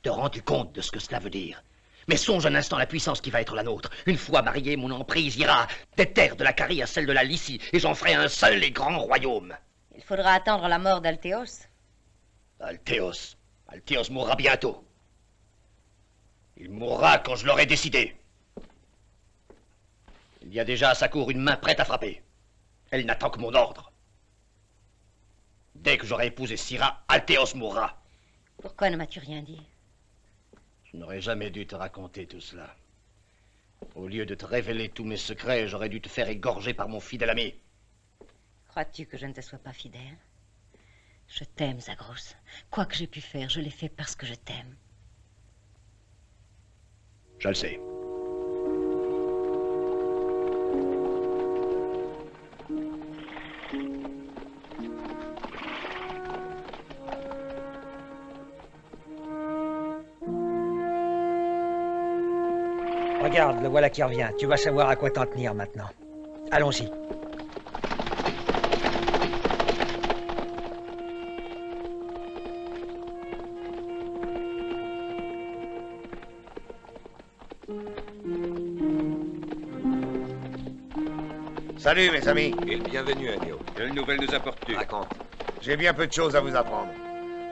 Speaker 9: Te rends-tu compte de ce que cela veut dire? Mais songe un instant la puissance qui va être la nôtre. Une fois marié, mon emprise ira des terres de la Carie à celle de la Lycie, et j'en ferai un seul et grand royaume.
Speaker 8: Il faudra attendre la mort d'Altéos.
Speaker 9: Altéos mourra bientôt. Il mourra quand je l'aurai décidé. Il y a déjà à sa cour une main prête à frapper. Elle n'attend que mon ordre. Dès que j'aurai épousé Syrah, Altéos mourra.
Speaker 8: Pourquoi ne m'as-tu rien dit?
Speaker 9: Je n'aurais jamais dû te raconter tout cela. Au lieu de te révéler tous mes secrets, j'aurais dû te faire égorger par mon fidèle ami.
Speaker 8: Crois-tu que je ne te sois pas fidèle? Je t'aime, Zagros. Quoi que j'ai pu faire, je l'ai fait parce que je t'aime.
Speaker 9: Je le sais.
Speaker 16: Regarde, le voilà qui revient. Tu vas savoir à quoi t'en tenir maintenant. Allons-y.
Speaker 10: Salut, mes amis.
Speaker 11: Et le bienvenu, Agneau. Quelle nouvelle nous apportes-tu?
Speaker 10: Raconte. J'ai bien peu de choses à vous apprendre.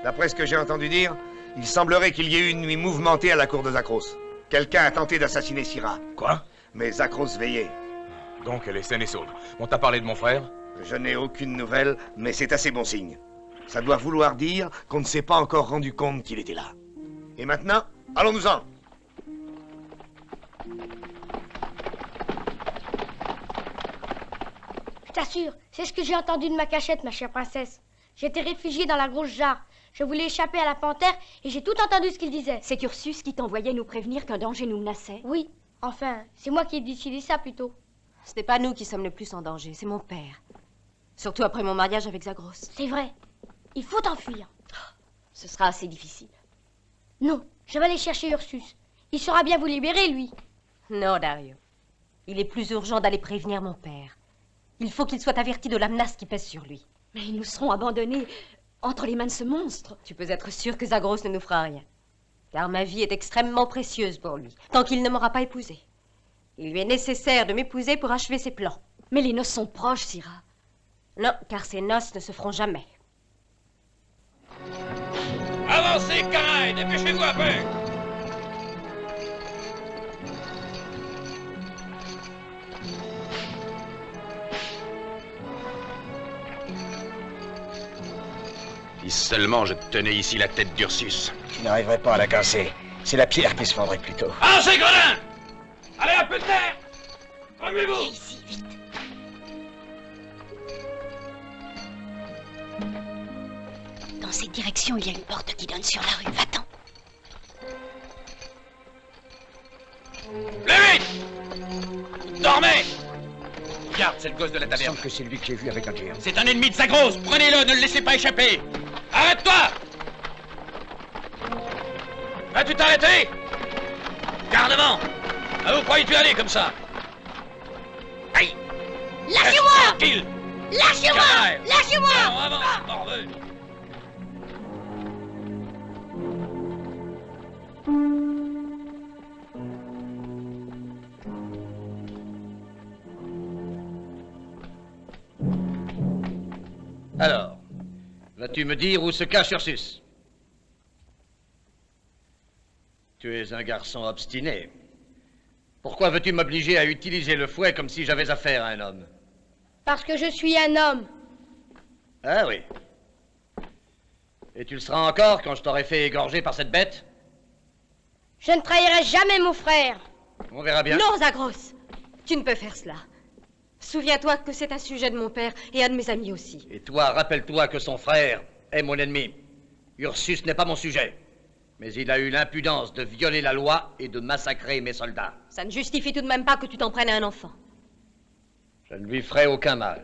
Speaker 10: D'après ce que j'ai entendu dire, il semblerait qu'il y ait eu une nuit mouvementée à la cour de Zagros. Quelqu'un a tenté d'assassiner Syrah.
Speaker 11: Quoi?
Speaker 10: Mais Zagros veillait.
Speaker 11: Donc elle est saine et sauve. On t'a parlé de mon frère?
Speaker 10: Je n'ai aucune nouvelle, mais c'est assez bon signe. Ça doit vouloir dire qu'on ne s'est pas encore rendu compte qu'il était là. Et maintenant, allons-nous-en.
Speaker 2: Je t'assure, c'est ce que j'ai entendu de ma cachette, ma chère princesse. J'étais réfugiée dans la grosse jarre. Je voulais échapper à la panthère et j'ai tout entendu ce qu'il disait.
Speaker 15: C'est Ursus qui t'envoyait nous prévenir qu'un danger nous menaçait?
Speaker 2: Oui, enfin, c'est moi qui ai décidé ça plutôt.
Speaker 4: Ce n'est pas nous qui sommes le plus en danger, c'est mon père. Surtout après mon mariage avec Zagros.
Speaker 2: C'est vrai. Il faut t'enfuir.
Speaker 4: Ce sera assez difficile.
Speaker 2: Non, je vais aller chercher Ursus. Il saura bien vous libérer, lui.
Speaker 4: Non, Dario. Il est plus urgent d'aller prévenir mon père. Il faut qu'il soit averti de la menace qui pèse sur lui.
Speaker 15: Mais nous serons abandonnés entre les mains de ce monstre.
Speaker 4: Tu peux être sûr que Zagros ne nous fera rien. Car ma vie est extrêmement précieuse pour lui, tant qu'il ne m'aura pas épousée. Il lui est nécessaire de m'épouser pour achever ses plans.
Speaker 15: Mais les noces sont proches, Syrah.
Speaker 4: Non, car ces noces ne se feront jamais.
Speaker 5: Avancez, canaille, dépêchez-vous un peu.
Speaker 11: Si seulement je tenais ici la tête d'Ursus.
Speaker 16: Je n'arriverai pas à la casser. C'est la pierre qui se fendrait plutôt.
Speaker 5: Avancez, gredin! Allez, un peu de terre! Remuez-vous!
Speaker 15: Ici, vite. Dans cette direction, il y a une porte qui donne sur la rue. Va-t'en.
Speaker 5: Plus vite! Dormez! Regarde, c'est le gosse de la
Speaker 16: Il me
Speaker 5: taverne.
Speaker 16: semble que c'est lui que j'ai vu avec un géant.
Speaker 5: C'est un ennemi de Zagros! Prenez-le, ne le laissez pas échapper! Arrête-toi! Vas-tu t'arrêter? Garnement! Ah, où croyez-tu aller comme ça? Aïe!
Speaker 2: Lâchez-moi!
Speaker 5: Tranquille!
Speaker 2: Lâchez-moi!
Speaker 5: Canaille!
Speaker 2: Lâchez-moi!
Speaker 5: Allons, avance, morveux!
Speaker 12: Alors, vas-tu me dire où se cache Ursus? Tu es un garçon obstiné. Pourquoi veux-tu m'obliger à utiliser le fouet comme si j'avais affaire à un homme?
Speaker 2: Parce que je suis un homme.
Speaker 12: Ah oui. Et tu le seras encore quand je t'aurai fait égorger par cette bête?
Speaker 2: Je ne trahirai jamais mon frère.
Speaker 12: On verra bien.
Speaker 4: Non, Zagros! Tu ne peux faire cela. Souviens-toi que c'est un sujet de mon père et un de mes amis aussi.
Speaker 12: Et toi, rappelle-toi que son frère est mon ennemi. Ursus n'est pas mon sujet. Mais il a eu l'impudence de violer la loi et de massacrer mes soldats.
Speaker 4: Ça ne justifie tout de même pas que tu t'en prennes à un enfant.
Speaker 12: Je ne lui ferai aucun mal.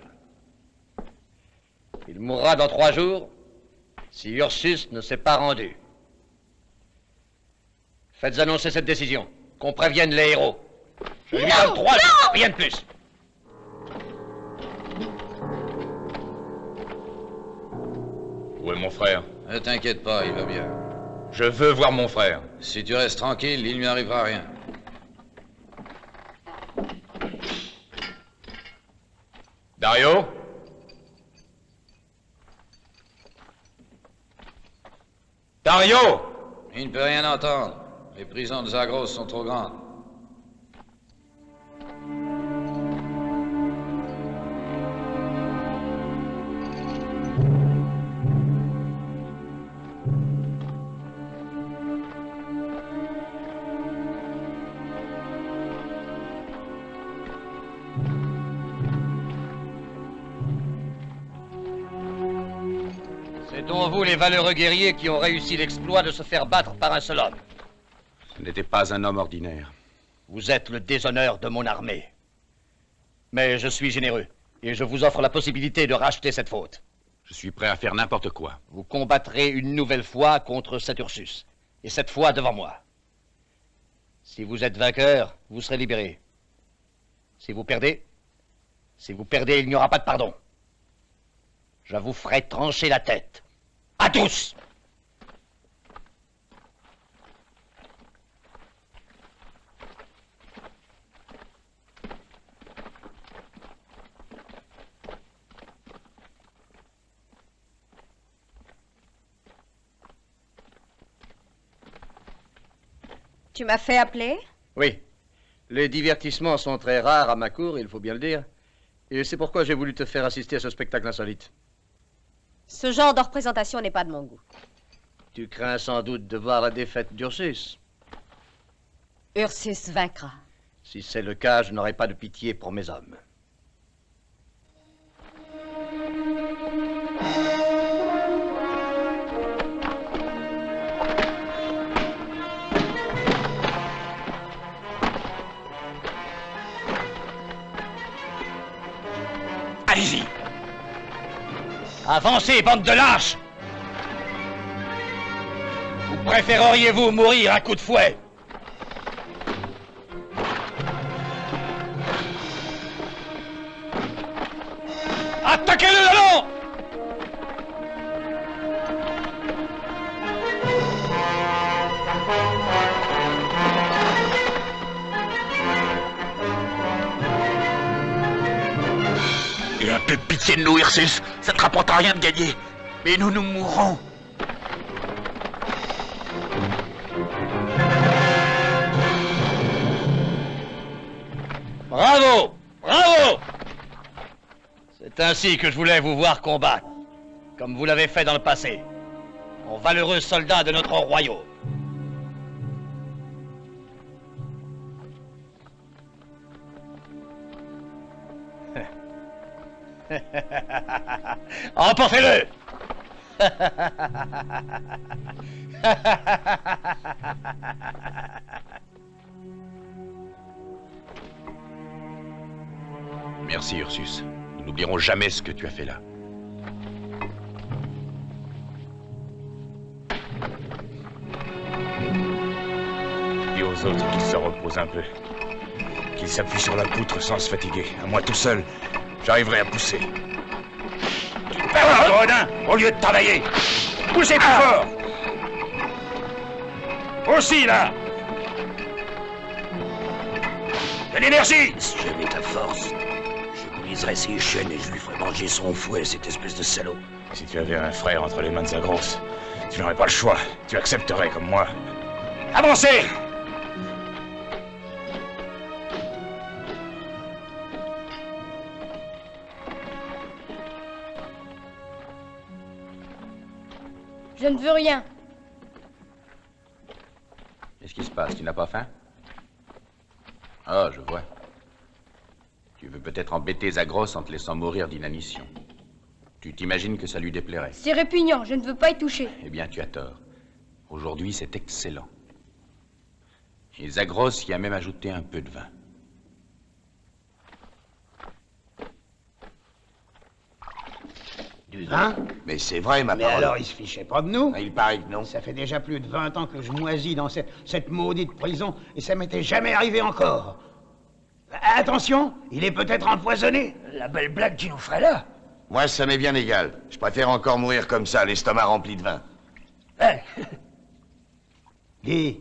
Speaker 12: Il mourra dans 3 jours si Ursus ne s'est pas rendu. Faites annoncer cette décision, qu'on prévienne les héros. Je lui donne 3 jours, rien de plus.
Speaker 11: Où est mon frère?
Speaker 17: Ne t'inquiète pas, il va bien.
Speaker 11: Je veux voir mon frère.
Speaker 17: Si tu restes tranquille, il ne lui arrivera rien.
Speaker 11: Dario? Dario!
Speaker 17: Il ne peut rien entendre. Les prisons de Zagros sont trop grandes.
Speaker 12: C'est donc vous les valeureux guerriers qui ont réussi l'exploit de se faire battre par un seul homme.
Speaker 11: Ce n'était pas un homme ordinaire.
Speaker 12: Vous êtes le déshonneur de mon armée. Mais je suis généreux et je vous offre la possibilité de racheter cette faute.
Speaker 11: Je suis prêt à faire n'importe quoi.
Speaker 12: Vous combattrez une nouvelle fois contre cet Ursus, et cette fois devant moi. Si vous êtes vainqueur, vous serez libéré. Si vous perdez, il n'y aura pas de pardon. Je vous ferai trancher la tête. À tous!
Speaker 4: Tu m'as fait appeler?
Speaker 12: Oui. Les divertissements sont très rares à ma cour, il faut bien le dire. Et c'est pourquoi j'ai voulu te faire assister à ce spectacle insolite.
Speaker 4: Ce genre de représentation n'est pas de mon goût.
Speaker 12: Tu crains sans doute de voir la défaite d'Ursus.
Speaker 4: Ursus vaincra.
Speaker 12: Si c'est le cas, je n'aurai pas de pitié pour mes hommes.
Speaker 5: Allez-y! Avancez, bande de lâches! Ou préféreriez-vous mourir à coups de fouet? Attaquez-le, allons!
Speaker 6: Et un peu de pitié de nous, Ursus. Ça ne te rapportera rien de gagner. Mais nous mourrons.
Speaker 12: Bravo! Bravo! C'est ainsi que je voulais vous voir combattre, comme vous l'avez fait dans le passé, en valeureux soldats de notre royaume. Emportez-le!
Speaker 11: Merci, Ursus. Nous n'oublierons jamais ce que tu as fait là.
Speaker 1: Dis aux autres qu'ils se reposent un peu. Qu'ils s'appuient sur la poutre sans se fatiguer. À moi tout seul, j'arriverai à pousser.
Speaker 6: Gredin, au lieu de travailler. Poussez plus fort. Aussi, là. De l'énergie. Si j'avais ta force, je briserais ses chaînes et je lui ferais manger son fouet, cette espèce de salaud.
Speaker 1: Si tu avais un frère entre les mains de Zagros, tu n'aurais pas le choix. Tu accepterais comme moi.
Speaker 6: Avancez!
Speaker 2: Je ne veux rien.
Speaker 11: Qu'est-ce qui se passe? Tu n'as pas faim? Ah, je vois. Tu veux peut-être embêter Zagros en te laissant mourir d'inanition. Tu t'imagines que ça lui déplairait?
Speaker 2: C'est répugnant, je ne veux pas y toucher.
Speaker 11: Eh bien, tu as tort. Aujourd'hui, c'est excellent. Et Zagros y a même ajouté un peu de vin.
Speaker 18: Du vin?
Speaker 6: Mais c'est vrai, ma
Speaker 18: Mais
Speaker 6: parole.
Speaker 18: alors, il se fichait pas de nous.
Speaker 6: Il paraît que non.
Speaker 18: Ça fait déjà plus de 20 ans que je moisis dans cette maudite prison, et ça m'était jamais arrivé encore. Attention, il est peut-être empoisonné.
Speaker 6: La belle blague tu nous ferais là. Moi, ça m'est bien égal. Je préfère encore mourir comme ça, l'estomac rempli de vin.
Speaker 18: Dis,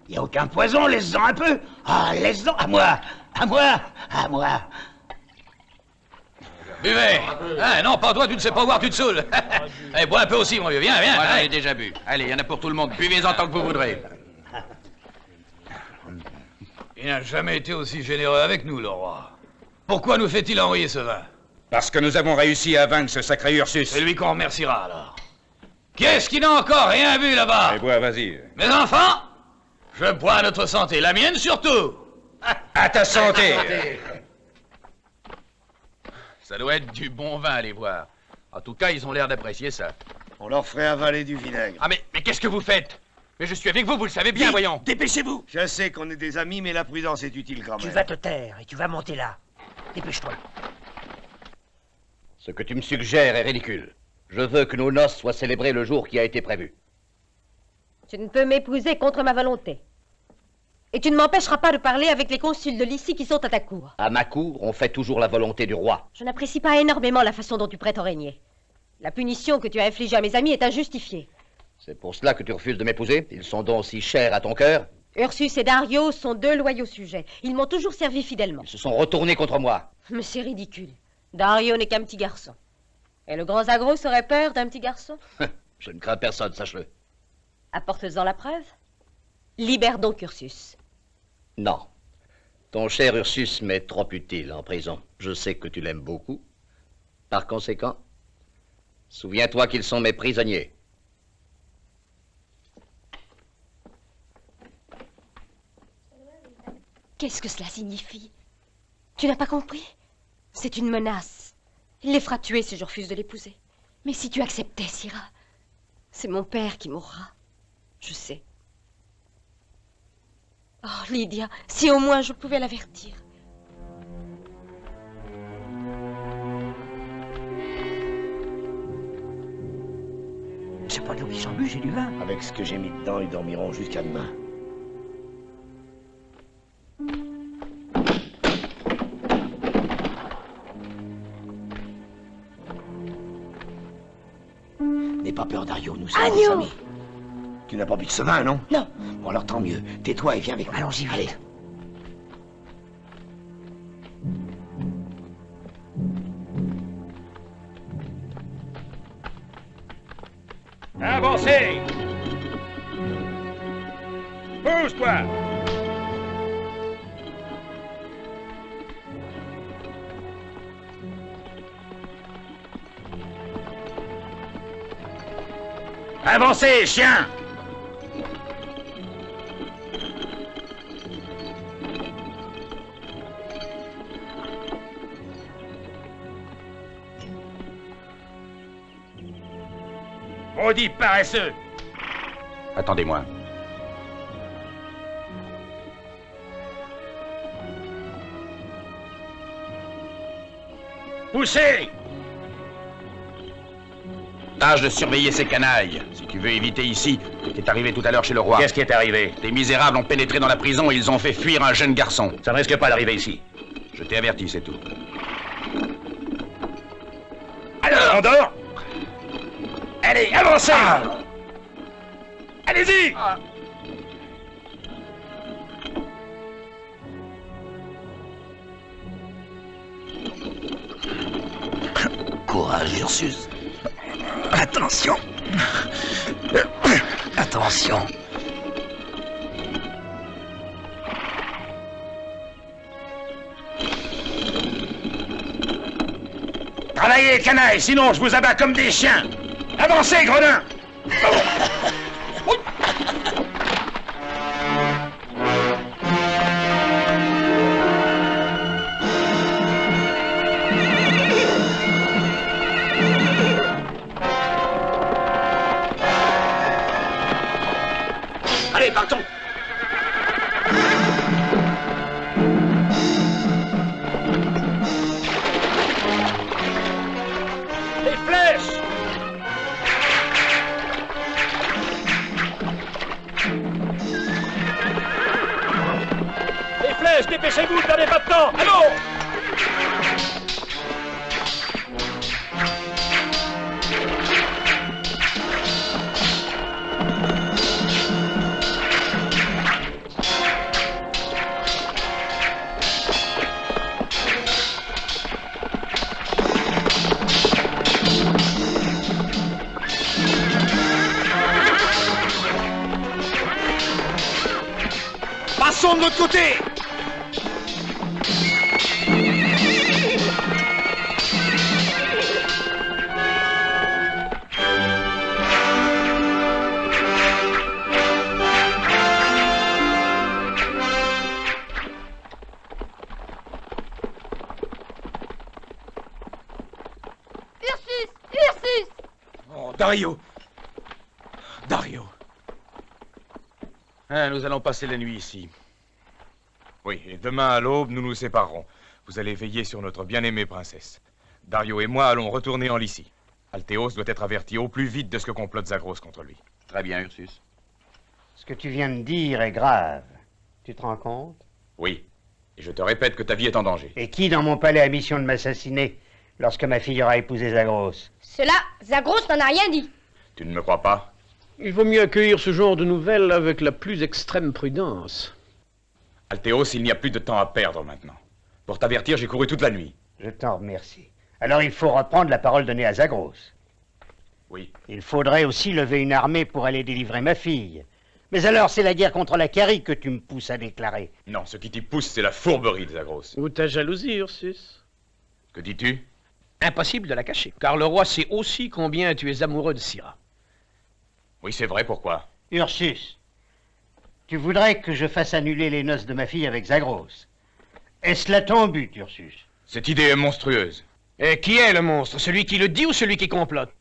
Speaker 18: il n'y a aucun poison, laisse-en un peu. Ah, laisse-en, à moi, à moi, à moi.
Speaker 5: Buvez! Hein, non, pas toi, tu ne sais pas boire, tu te saoules. Eh, bois un peu aussi, mon vieux, viens, viens.
Speaker 11: Moi, j'en
Speaker 5: hein.
Speaker 11: ai déjà bu. Allez, il y en a pour tout le monde. Buvez-en tant que vous voudrez.
Speaker 5: Il n'a jamais été aussi généreux avec nous, le roi. Pourquoi nous fait-il envoyer ce vin?
Speaker 10: Parce que nous avons réussi à vaincre ce sacré Ursus.
Speaker 5: C'est lui qu'on remerciera, alors. Qui est-ce qui n'a encore rien bu, là-bas?
Speaker 10: Et bois, vas-y.
Speaker 5: Mes enfants, je bois à notre santé, la mienne surtout.
Speaker 10: À ta santé.
Speaker 11: Ça doit être du bon vin, allez voir. En tout cas, ils ont l'air d'apprécier ça.
Speaker 10: On leur ferait avaler du vinaigre.
Speaker 5: Ah, mais qu'est-ce que vous faites? Mais je suis avec vous, vous le savez bien, voyons.
Speaker 10: Dépêchez-vous. Je sais qu'on est des amis, mais la prudence est utile quand même.
Speaker 16: Tu vas te taire et tu vas monter là. Dépêche-toi.
Speaker 12: Ce que tu me suggères est ridicule. Je veux que nos noces soient célébrées le jour qui a été prévu.
Speaker 4: Tu ne peux m'épouser contre ma volonté. Et tu ne m'empêcheras pas de parler avec les consuls de Lycie qui sont à ta cour.
Speaker 12: À ma cour, on fait toujours la volonté du roi.
Speaker 4: Je n'apprécie pas énormément la façon dont tu prétends régner. La punition que tu as infligée à mes amis est injustifiée.
Speaker 12: C'est pour cela que tu refuses de m'épouser? Ils sont donc si chers à ton cœur?
Speaker 4: Ursus et Dario sont deux loyaux sujets. Ils m'ont toujours servi fidèlement.
Speaker 12: Ils se sont retournés contre moi.
Speaker 4: Mais c'est ridicule. Dario n'est qu'un petit garçon. Et le grand Zagros aurait peur d'un petit garçon?
Speaker 12: Je ne crains personne, sache-le.
Speaker 4: Apporte-en la preuve. Libère donc Ursus.
Speaker 12: Non. Ton cher Ursus m'est trop utile en prison. Je sais que tu l'aimes beaucoup. Par conséquent, souviens-toi qu'ils sont mes prisonniers.
Speaker 4: Qu'est-ce que cela signifie? Tu n'as pas compris? C'est une menace. Il les fera tuer si je refuse de l'épouser. Mais si tu acceptais, Syrah, c'est mon père qui mourra. Je sais. Oh, Lydia, si au moins je pouvais l'avertir.
Speaker 16: C'est pas de l'eau qui s'embue, j'ai du vin.
Speaker 6: Avec ce que j'ai mis dedans, ils dormiront jusqu'à demain. N'aie pas peur, Dario, nous sommes des amis. Tu n'as pas bu de ce vin, non?
Speaker 15: Non.
Speaker 6: Bon, alors tant mieux. Tais-toi et viens avec moi.
Speaker 16: Allons-y,
Speaker 6: allez.
Speaker 5: Avancez! Pousse-toi! Avancez, chien! Maudit paresseux!
Speaker 11: Attendez-moi.
Speaker 5: Poussez!
Speaker 11: Tâche de surveiller ces canailles. Si tu veux éviter ici, ce qui est arrivé tout à l'heure chez le roi.
Speaker 5: Qu'est-ce qui est arrivé?
Speaker 11: Des misérables ont pénétré dans la prison et ils ont fait fuir un jeune garçon.
Speaker 5: Ça ne risque pas d'arriver ici.
Speaker 11: Je t'ai averti, c'est tout.
Speaker 5: Alors, on dort? Allez, avancez! Allez-y!
Speaker 6: Courage, Ursus. Attention. Attention.
Speaker 5: Travaillez, canaille, sinon je vous abats comme des chiens! Avancez, gredin!
Speaker 6: Allez, partons.
Speaker 5: Les flèches! Les flèches, dépêchez-vous, ne perdez pas de temps! Allons! Passons de l'autre côté!
Speaker 2: Ursus! Ursus!
Speaker 1: Oh, Dario! Dario! Hein, nous allons passer la nuit ici. Oui, et demain à l'aube, nous nous séparerons. Vous allez veiller sur notre bien-aimée princesse. Dario et moi allons retourner en Lycie. Altéos doit être averti au plus vite de ce que complote Zagros contre lui.
Speaker 11: Très bien, Ursus.
Speaker 18: Ce que tu viens de dire est grave. Tu te rends compte?
Speaker 1: Oui, et je te répète que ta vie est en danger.
Speaker 18: Et qui dans mon palais a mission de m'assassiner lorsque ma fille aura épousé Zagros?
Speaker 2: Cela, Zagros n'en a rien dit.
Speaker 1: Tu ne me crois pas?
Speaker 14: Il vaut mieux accueillir ce genre de nouvelles avec la plus extrême prudence.
Speaker 1: Altéos, il n'y a plus de temps à perdre maintenant. Pour t'avertir, j'ai couru toute la nuit.
Speaker 18: Je t'en remercie. Alors il faut reprendre la parole donnée à Zagros.
Speaker 1: Oui.
Speaker 18: Il faudrait aussi lever une armée pour aller délivrer ma fille. Mais alors, c'est la guerre contre la Carie que tu me pousses à déclarer.
Speaker 1: Non, ce qui t'y pousse, c'est la fourberie de Zagros.
Speaker 14: Ou ta jalousie, Ursus.
Speaker 1: Que dis-tu?
Speaker 14: Impossible de la cacher, car le roi sait aussi combien tu es amoureux de Syrah.
Speaker 1: Oui, c'est vrai, pourquoi?
Speaker 18: Ursus, tu voudrais que je fasse annuler les noces de ma fille avec Zagros. Est-ce là ton but, Ursus?
Speaker 1: Cette idée est monstrueuse.
Speaker 14: Et qui est le monstre? Celui qui le dit ou celui qui complote?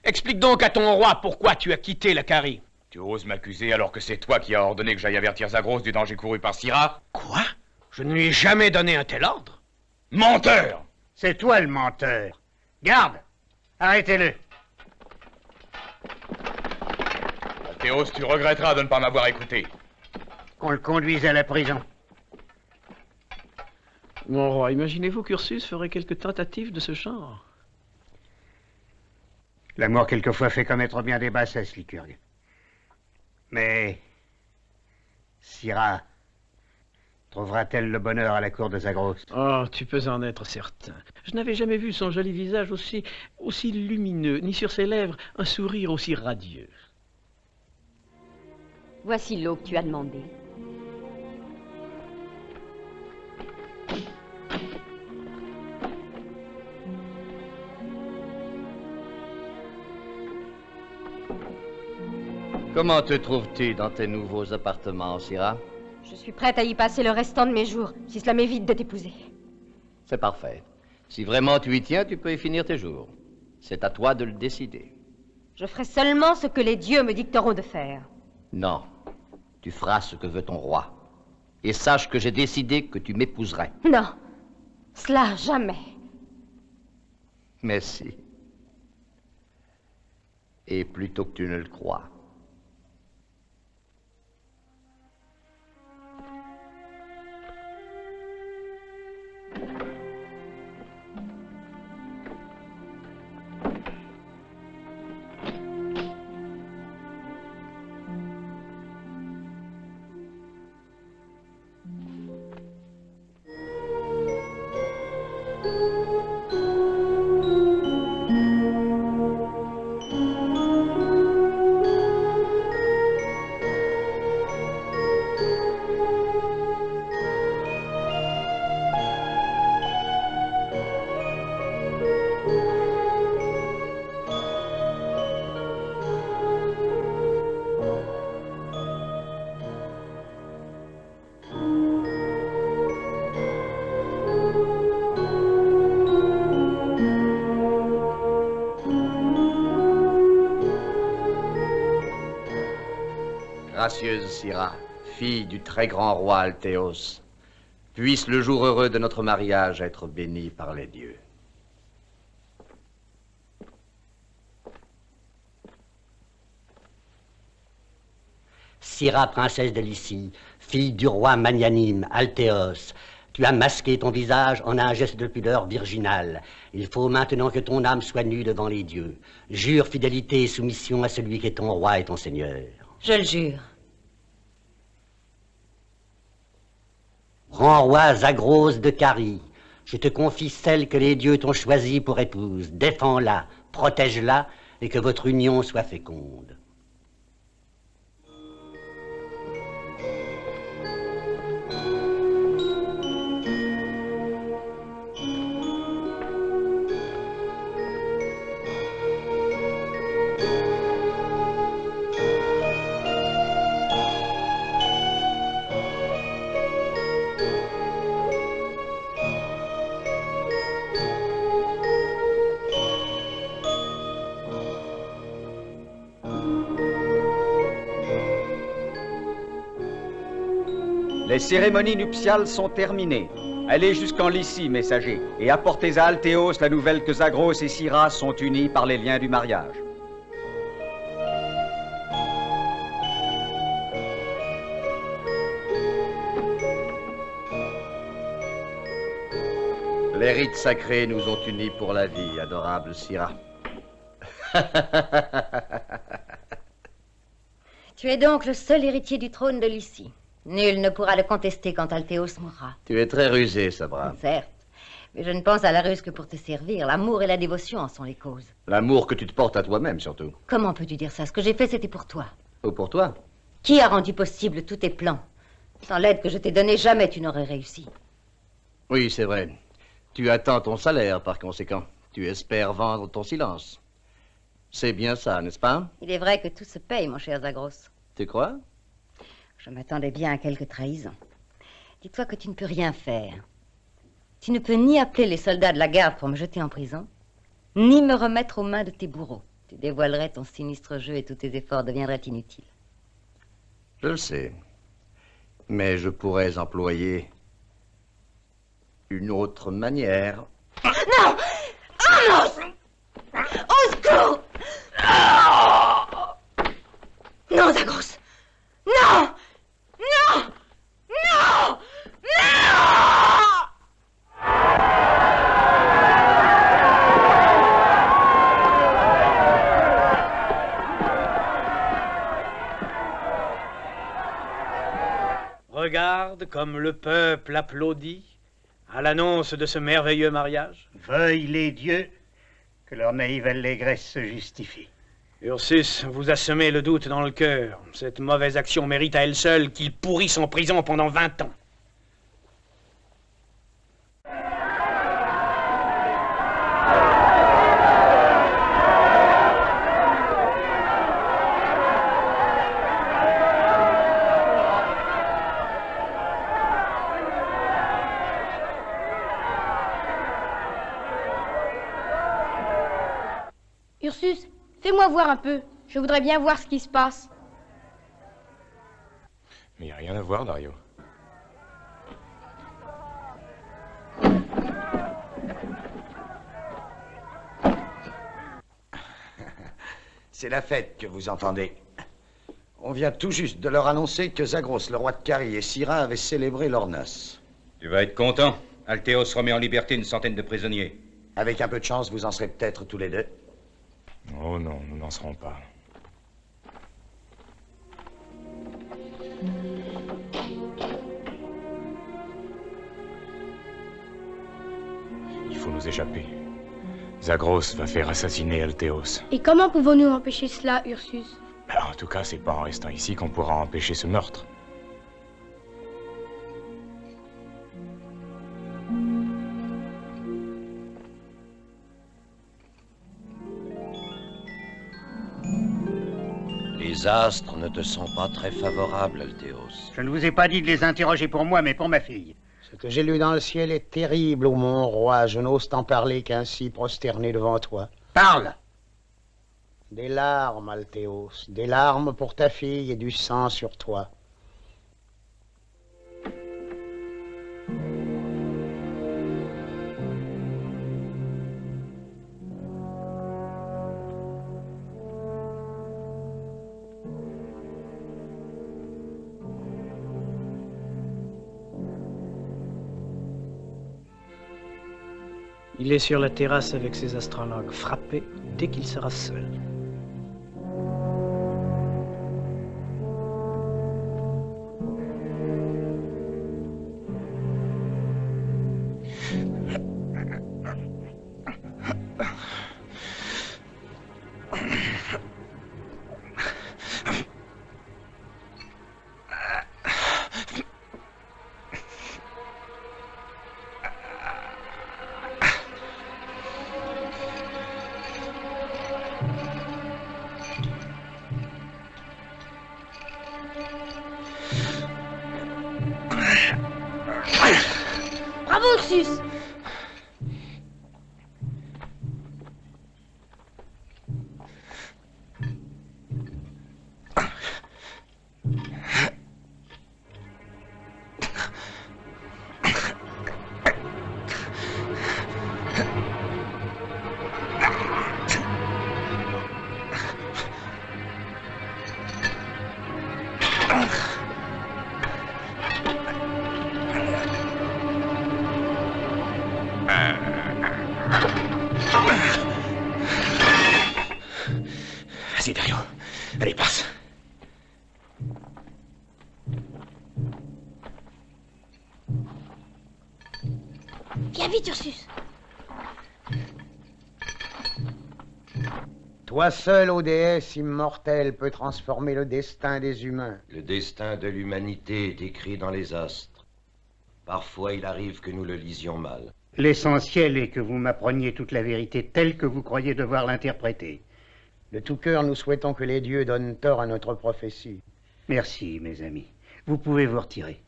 Speaker 14: Explique donc à ton roi pourquoi tu as quitté la Carie.
Speaker 1: Tu oses m'accuser alors que c'est toi qui as ordonné que j'aille avertir Zagros du danger couru par Syrah?
Speaker 14: Quoi? Je ne lui ai jamais donné un tel ordre.
Speaker 1: Menteur!
Speaker 18: C'est toi le menteur. Garde! Arrêtez-le.
Speaker 1: Althéos, tu regretteras de ne pas m'avoir écouté.
Speaker 18: Qu'on le conduise à la prison.
Speaker 14: Mon roi, imaginez-vous qu'Ursus ferait quelques tentatives de ce genre?
Speaker 18: L'amour quelquefois fait commettre bien des bassesses, Lycurgue. Mais Syrah trouvera-t-elle le bonheur à la cour de Zagros?
Speaker 14: Oh, tu peux en être certain. Je n'avais jamais vu son joli visage aussi lumineux, ni sur ses lèvres un sourire aussi radieux.
Speaker 4: Voici l'eau que tu as demandée.
Speaker 9: Comment te trouves-tu dans tes nouveaux appartements, Syrah?
Speaker 4: Je suis prête à y passer le restant de mes jours, si cela m'évite de t'épouser.
Speaker 9: C'est parfait. Si vraiment tu y tiens, tu peux y finir tes jours. C'est à toi de le décider.
Speaker 4: Je ferai seulement ce que les dieux me dicteront de faire.
Speaker 9: Non, tu feras ce que veut ton roi. Et sache que j'ai décidé que tu m'épouserais.
Speaker 4: Non, cela jamais.
Speaker 9: Mais si. Et plutôt que tu ne le crois. Gracieuse Syrah, fille du très grand roi Althéos, puisse le jour heureux de notre mariage être béni par les dieux.
Speaker 7: Syrah, princesse de Lycie, fille du roi magnanime Althéos, tu as masqué ton visage en un geste de pudeur virginale. Il faut maintenant que ton âme soit nue devant les dieux. Jure fidélité et soumission à celui qui est ton roi et ton seigneur.
Speaker 8: Je le jure.
Speaker 7: Grand roi Zagros de Carie, je te confie celle que les dieux t'ont choisie pour épouse. Défends-la, protège-la, et que votre union soit féconde.
Speaker 13: Les cérémonies nuptiales sont terminées. Allez jusqu'en Lycie, messagers, et apportez à Althéos la nouvelle que Zagros et Syrah sont unis par les liens du mariage.
Speaker 9: Les rites sacrés nous ont unis pour la vie, adorable Syrah.
Speaker 8: Tu es donc le seul héritier du trône de Lycie. Nul ne pourra le contester quand Althéos mourra.
Speaker 9: Tu es très rusé, Sabra.
Speaker 8: Certes, mais je ne pense à la ruse que pour te servir. L'amour et la dévotion en sont les causes.
Speaker 9: L'amour que tu te portes à toi-même, surtout.
Speaker 8: Comment peux-tu dire ça? Ce que j'ai fait, c'était pour toi.
Speaker 9: Ou pour toi?
Speaker 8: Qui a rendu possible tous tes plans? Sans l'aide que je t'ai donnée, jamais tu n'aurais réussi.
Speaker 12: Oui, c'est vrai. Tu attends ton salaire, par conséquent. Tu espères vendre ton silence. C'est bien ça, n'est-ce pas?
Speaker 8: Il est vrai que tout se paye, mon cher Zagros.
Speaker 12: Tu crois?
Speaker 8: Je m'attendais bien à quelques trahisons. Dis-toi que tu ne peux rien faire. Tu ne peux ni appeler les soldats de la garde pour me jeter en prison, ni me remettre aux mains de tes bourreaux. Tu dévoilerais ton sinistre jeu et tous tes efforts deviendraient inutiles.
Speaker 12: Je le sais. Mais je pourrais employer une autre manière.
Speaker 8: Non! Amos! Au secours! Non, Zagros! Non! Non! Non! Non!
Speaker 14: Regarde comme le peuple applaudit à l'annonce de ce merveilleux mariage.
Speaker 18: Veuillent les dieux que leur naïve allégresse se justifie.
Speaker 14: Ursus vous a semé le doute dans le cœur. Cette mauvaise action mérite à elle seule qu'il pourrisse en prison pendant 20 ans.
Speaker 2: Ursus, fais-moi voir un peu. Je voudrais bien voir ce qui se passe.
Speaker 1: Mais il n'y a rien à voir, Dario.
Speaker 10: C'est la fête que vous entendez. On vient tout juste de leur annoncer que Zagros, le roi de Carie et Syra avaient célébré leurs noces.
Speaker 19: Tu vas être content. Altéos remet en liberté une centaine de prisonniers.
Speaker 10: Avec un peu de chance, vous en serez peut-être tous les deux.
Speaker 1: Oh non, nous n'en serons pas. Il faut nous échapper. Zagros va faire assassiner Altéos.
Speaker 2: Et comment pouvons-nous empêcher cela, Ursus?
Speaker 1: En tout cas, c'est pas en restant ici qu'on pourra empêcher ce meurtre.
Speaker 9: Les astres ne te sont pas très favorables, Altéos.
Speaker 18: Je ne vous ai pas dit de les interroger pour moi, mais pour ma fille.
Speaker 20: Ce que j'ai lu dans le ciel est terrible, ô mon roi. Je n'ose t'en parler qu'ainsi prosterné devant toi.
Speaker 18: Parle!
Speaker 20: Des larmes, Altéos. Des larmes pour ta fille et du sang sur toi.
Speaker 14: Il est sur la terrasse avec ses astrologues, frappé dès qu'il sera seul.
Speaker 2: Bravo, Ursus!
Speaker 6: Vas-y, Dario. Allez, passe.
Speaker 2: Viens vite, Ursus.
Speaker 20: Toi seul, ô déesse immortelle, peux transformer le destin des humains.
Speaker 6: Le destin de l'humanité est écrit dans les astres. Parfois, il arrive que nous le lisions mal.
Speaker 18: L'essentiel est que vous m'appreniez toute la vérité telle que vous croyez devoir l'interpréter.
Speaker 20: De tout cœur, nous souhaitons que les dieux donnent tort à notre prophétie.
Speaker 18: Merci, mes amis. Vous pouvez vous retirer.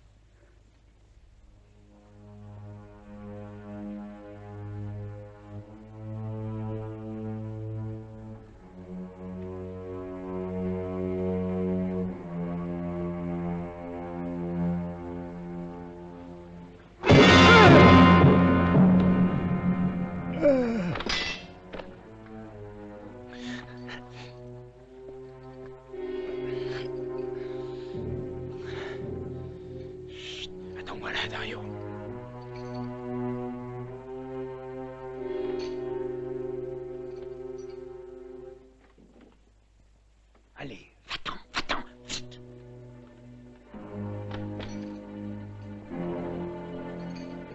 Speaker 14: Attends-moi là, Dario. Allez, va-t'en, vite.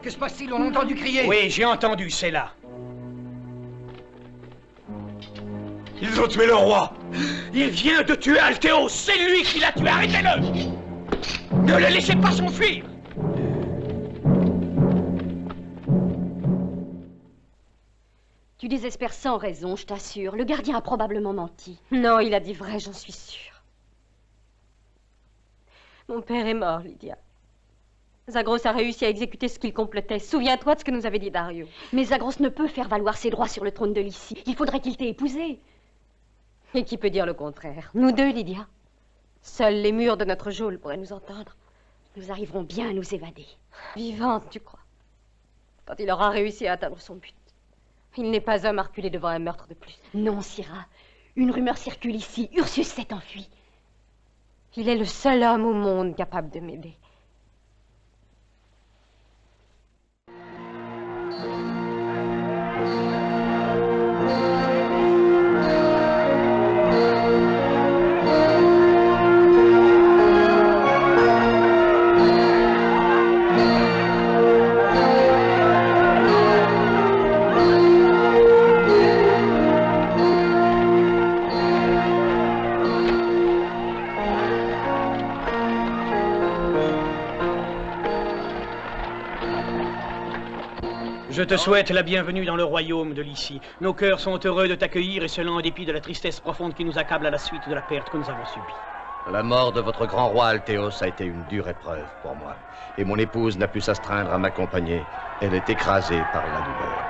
Speaker 16: Que se passe-t-il? On a entendu crier.
Speaker 14: Oui, j'ai entendu, c'est là.
Speaker 10: Ils ont tué le roi.
Speaker 14: Il vient de tuer Altéos, c'est lui qui l'a tué, arrêtez-le! Ne le laissez pas s'enfuir!
Speaker 4: Tu désespères sans raison, je t'assure. Le gardien a probablement menti. Non, il a dit vrai, j'en suis sûre. Mon père est mort, Lydia. Zagros a réussi à exécuter ce qu'il complétait. Souviens-toi de ce que nous avait dit Dario. Mais Zagros ne peut faire valoir ses droits sur le trône de Lycie. Il faudrait qu'il t'ait épousée. Et qui peut dire le contraire? Nous deux, Lydia. Seuls les murs de notre geôle pourraient nous entendre. Nous arriverons bien à nous évader. Vivante, tu crois? Quand il aura réussi à atteindre son but. Il n'est pas homme à reculer devant un meurtre de plus. Non, Syrah. Une rumeur circule ici. Ursus s'est enfui. Il est le seul homme au monde capable de m'aider.
Speaker 14: Je te souhaite la bienvenue dans le royaume de Lycie. Nos cœurs sont heureux de t'accueillir, et cela en dépit de la tristesse profonde qui nous accable à la suite de la perte que nous avons subie.
Speaker 9: La mort de votre grand roi Altéos a été une dure épreuve pour moi. Et mon épouse n'a pu s'astreindre à m'accompagner. Elle est écrasée par la douleur.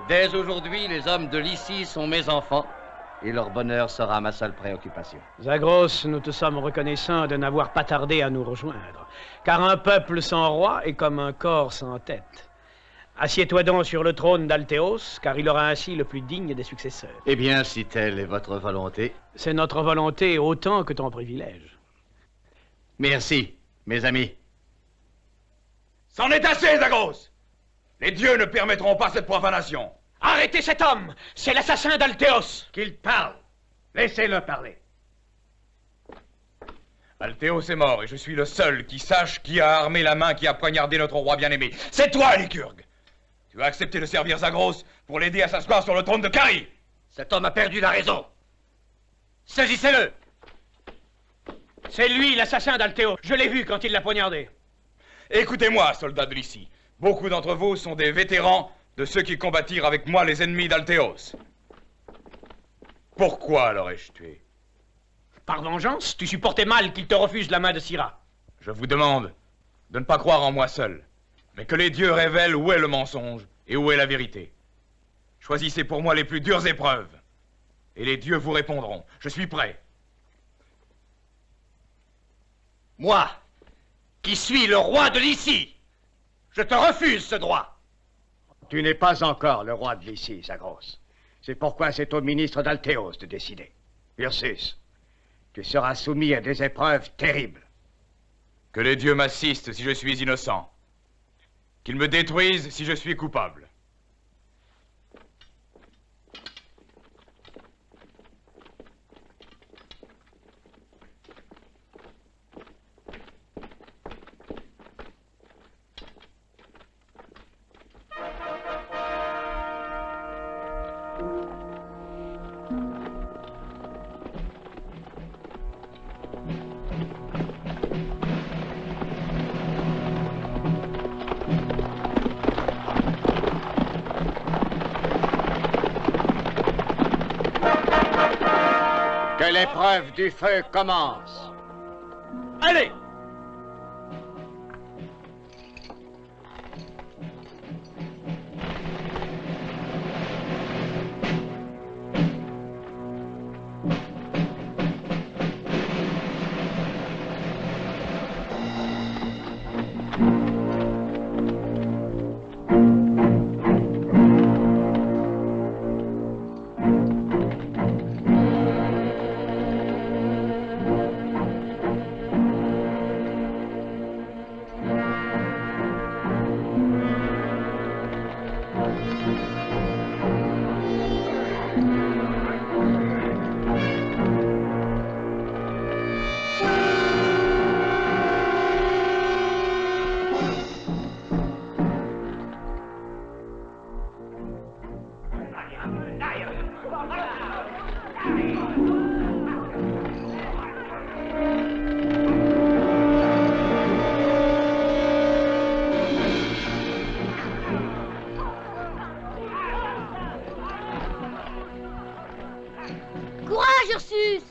Speaker 9: Dès aujourd'hui, les hommes de Lycie sont mes enfants, et leur bonheur sera ma seule préoccupation.
Speaker 14: Zagros, nous te sommes reconnaissants de n'avoir pas tardé à nous rejoindre, car un peuple sans roi est comme un corps sans tête. Assieds-toi donc sur le trône d'Altéos, car il aura ainsi le plus digne des successeurs.
Speaker 9: Eh bien, si telle est votre volonté...
Speaker 14: C'est notre volonté autant que ton privilège.
Speaker 9: Merci, mes amis.
Speaker 1: C'en est assez, Zagros! Les dieux ne permettront pas cette profanation.
Speaker 14: Arrêtez cet homme! C'est l'assassin d'Altéos!
Speaker 18: Qu'il parle! Laissez-le parler.
Speaker 1: Altéos est mort et je suis le seul qui sache qui a armé la main qui a poignardé notre roi bien-aimé. C'est toi, Lycurgue! Tu as accepté de servir Zagros pour l'aider à s'asseoir sur le trône de Carie.
Speaker 9: Cet homme a perdu la raison. Saisissez-le!
Speaker 14: C'est lui l'assassin d'Altéos. Je l'ai vu quand il l'a poignardé.
Speaker 1: Écoutez-moi, soldats de Lycie. Beaucoup d'entre vous sont des vétérans de ceux qui combattirent avec moi les ennemis d'Altéos. Pourquoi l'aurais-je tué?
Speaker 14: Par vengeance, tu supportais mal qu'il te refuse la main de Syrah.
Speaker 1: Je vous demande de ne pas croire en moi seul, mais que les dieux révèlent où est le mensonge et où est la vérité. Choisissez pour moi les plus dures épreuves, et les dieux vous répondront. Je suis prêt.
Speaker 9: Moi, qui suis le roi de Lycie, je te refuse ce droit.
Speaker 18: Tu n'es pas encore le roi de Lycie, Zagros. C'est pourquoi c'est au ministre d'Altéos de décider. Ursus, tu seras soumis à des épreuves terribles.
Speaker 1: Que les dieux m'assistent si je suis innocent. Qu'ils me détruisent si je suis coupable.
Speaker 18: Que l'épreuve du feu commence.
Speaker 14: Allez!
Speaker 2: Courage, Ursus!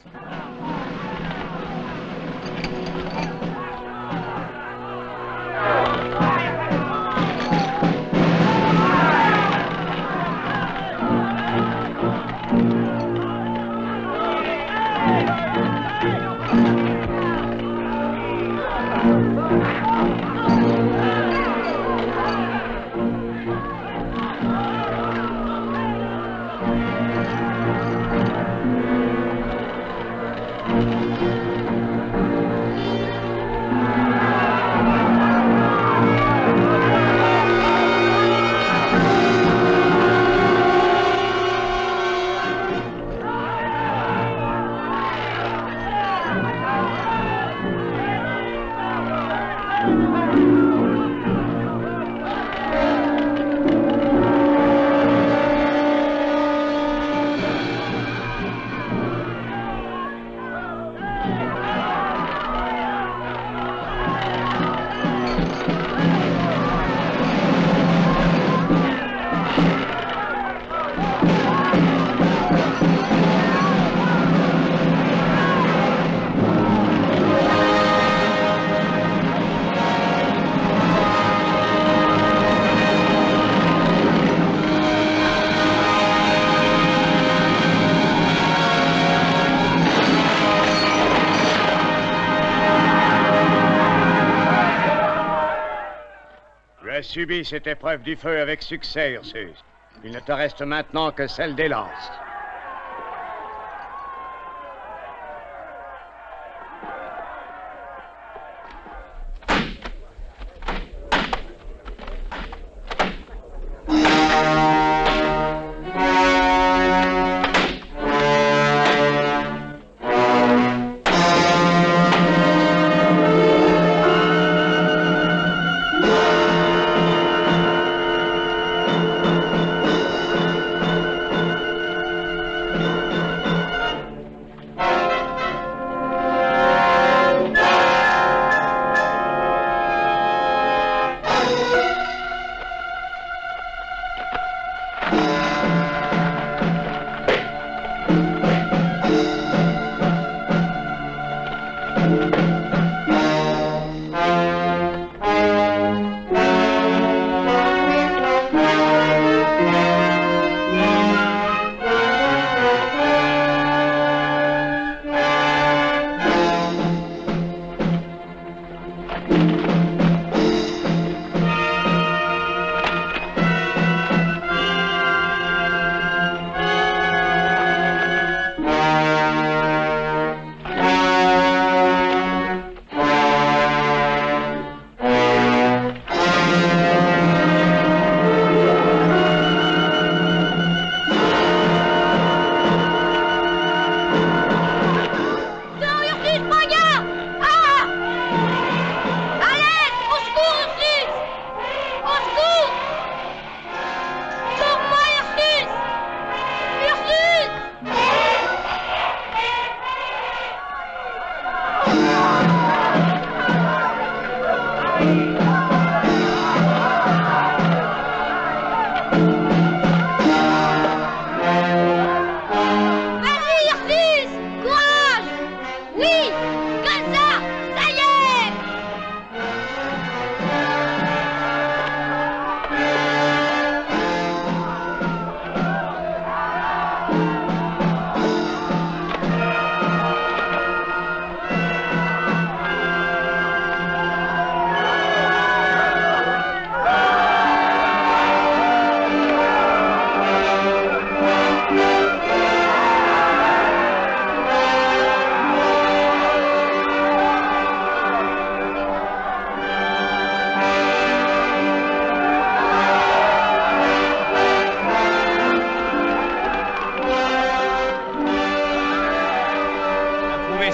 Speaker 18: Tu as subi cette épreuve du feu avec succès, Ursus. Il ne te reste maintenant que celle des lances.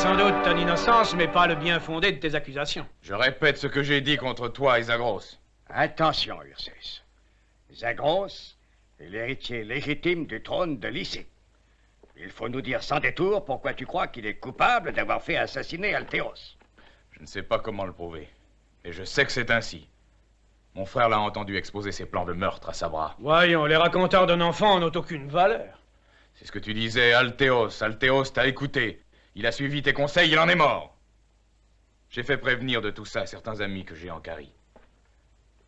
Speaker 14: sans doute ton innocence, mais pas le bien fondé de tes accusations.
Speaker 1: Je répète ce que j'ai dit contre toi et Zagros.
Speaker 18: Attention, Ursus. Zagros est l'héritier légitime du trône de Lycée. Il faut nous dire sans détour pourquoi tu crois qu'il est coupable d'avoir fait assassiner Altéos.
Speaker 1: Je ne sais pas comment le prouver, mais je sais que c'est ainsi. Mon frère l'a entendu exposer ses plans de meurtre à Sabra.
Speaker 14: Voyons, les raconteurs d'un enfant n'ont aucune valeur.
Speaker 1: C'est ce que tu disais, Altéos. Altéos t'a écouté. Il a suivi tes conseils, il en est mort. J'ai fait prévenir de tout ça certains amis que j'ai en Carie.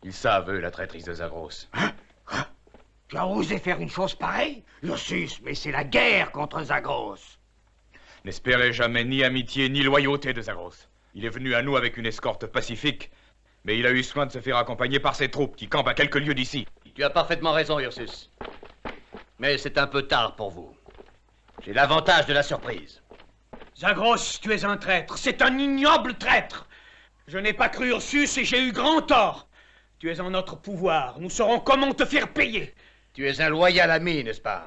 Speaker 1: Ils savent, eux, la traîtrise de Zagros.
Speaker 18: Tu as osé faire une chose pareille, Ursus, mais c'est la guerre contre Zagros.
Speaker 1: N'espérez jamais ni amitié ni loyauté de Zagros. Il est venu à nous avec une escorte pacifique, mais il a eu soin de se faire accompagner par ses troupes qui campent à quelques lieues d'ici.
Speaker 9: Tu as parfaitement raison, Ursus. Mais c'est un peu tard pour vous. J'ai l'avantage de la surprise.
Speaker 14: Zagros, tu es un traître. C'est un ignoble traître. Je n'ai pas cru Ursus et j'ai eu grand tort. Tu es en notre pouvoir. Nous saurons comment te faire payer.
Speaker 9: Tu es un loyal ami, n'est-ce pas?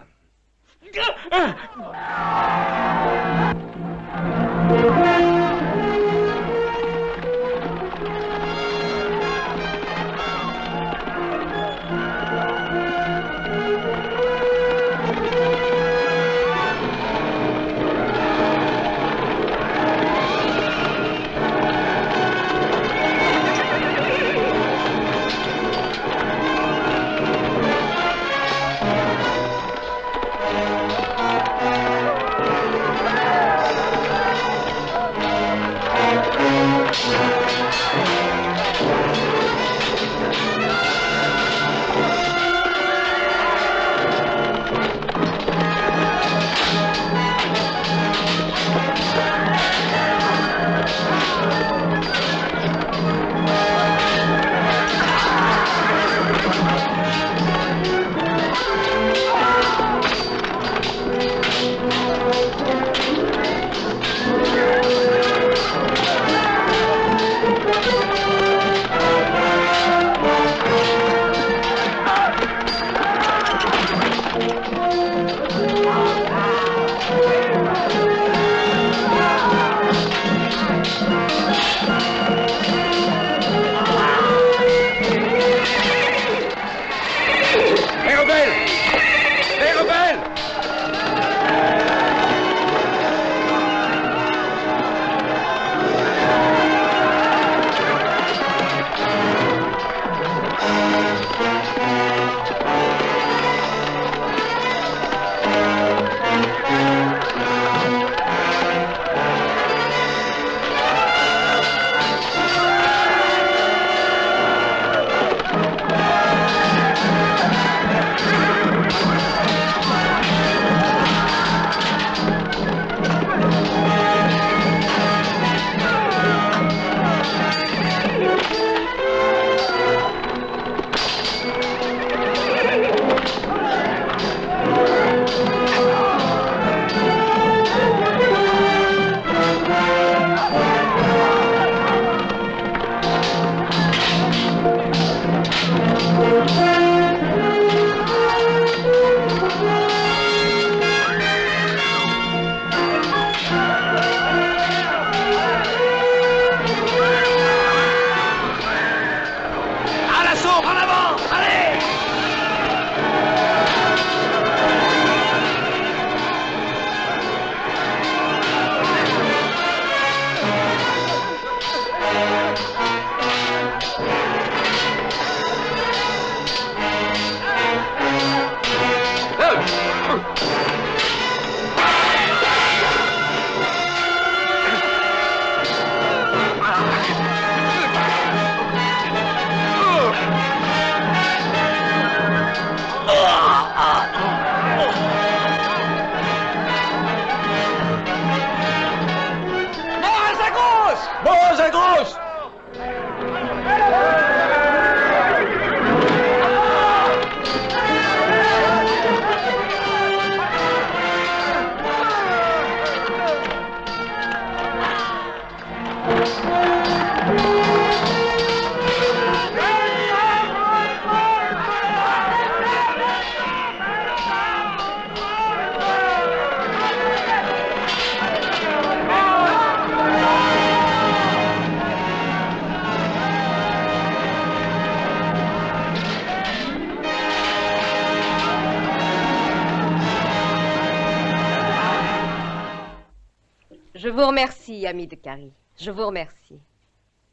Speaker 4: Je vous remercie, ami de Carrie. Je vous remercie.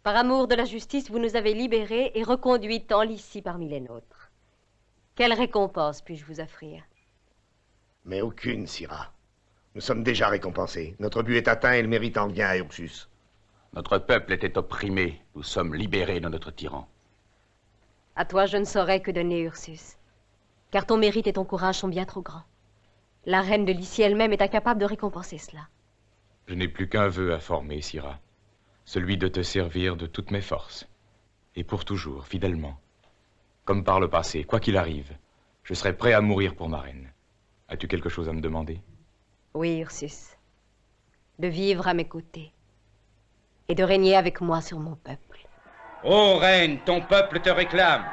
Speaker 4: Par amour de la justice, vous nous avez libérés et reconduites en Lycie parmi les nôtres. Quelle récompense puis-je vous offrir?
Speaker 10: Mais aucune, Syrah. Nous sommes déjà récompensés. Notre but est atteint et le mérite en vient à Ursus.
Speaker 11: Notre peuple était opprimé. Nous sommes libérés de notre tyran.
Speaker 4: À toi, je ne saurais que donner, Ursus. Car ton mérite et ton courage sont bien trop grands. La reine de Lycie elle-même est incapable de récompenser cela.
Speaker 1: Je n'ai plus qu'un vœu à former, Syrah. Celui de te servir de toutes mes forces. Et pour toujours, fidèlement. Comme par le passé, quoi qu'il arrive, je serai prêt à mourir pour ma reine. As-tu quelque chose à me demander?
Speaker 4: Oui, Ursus. De vivre à mes côtés. Et de régner avec moi sur mon peuple.
Speaker 19: Ô reine, ton peuple te réclame.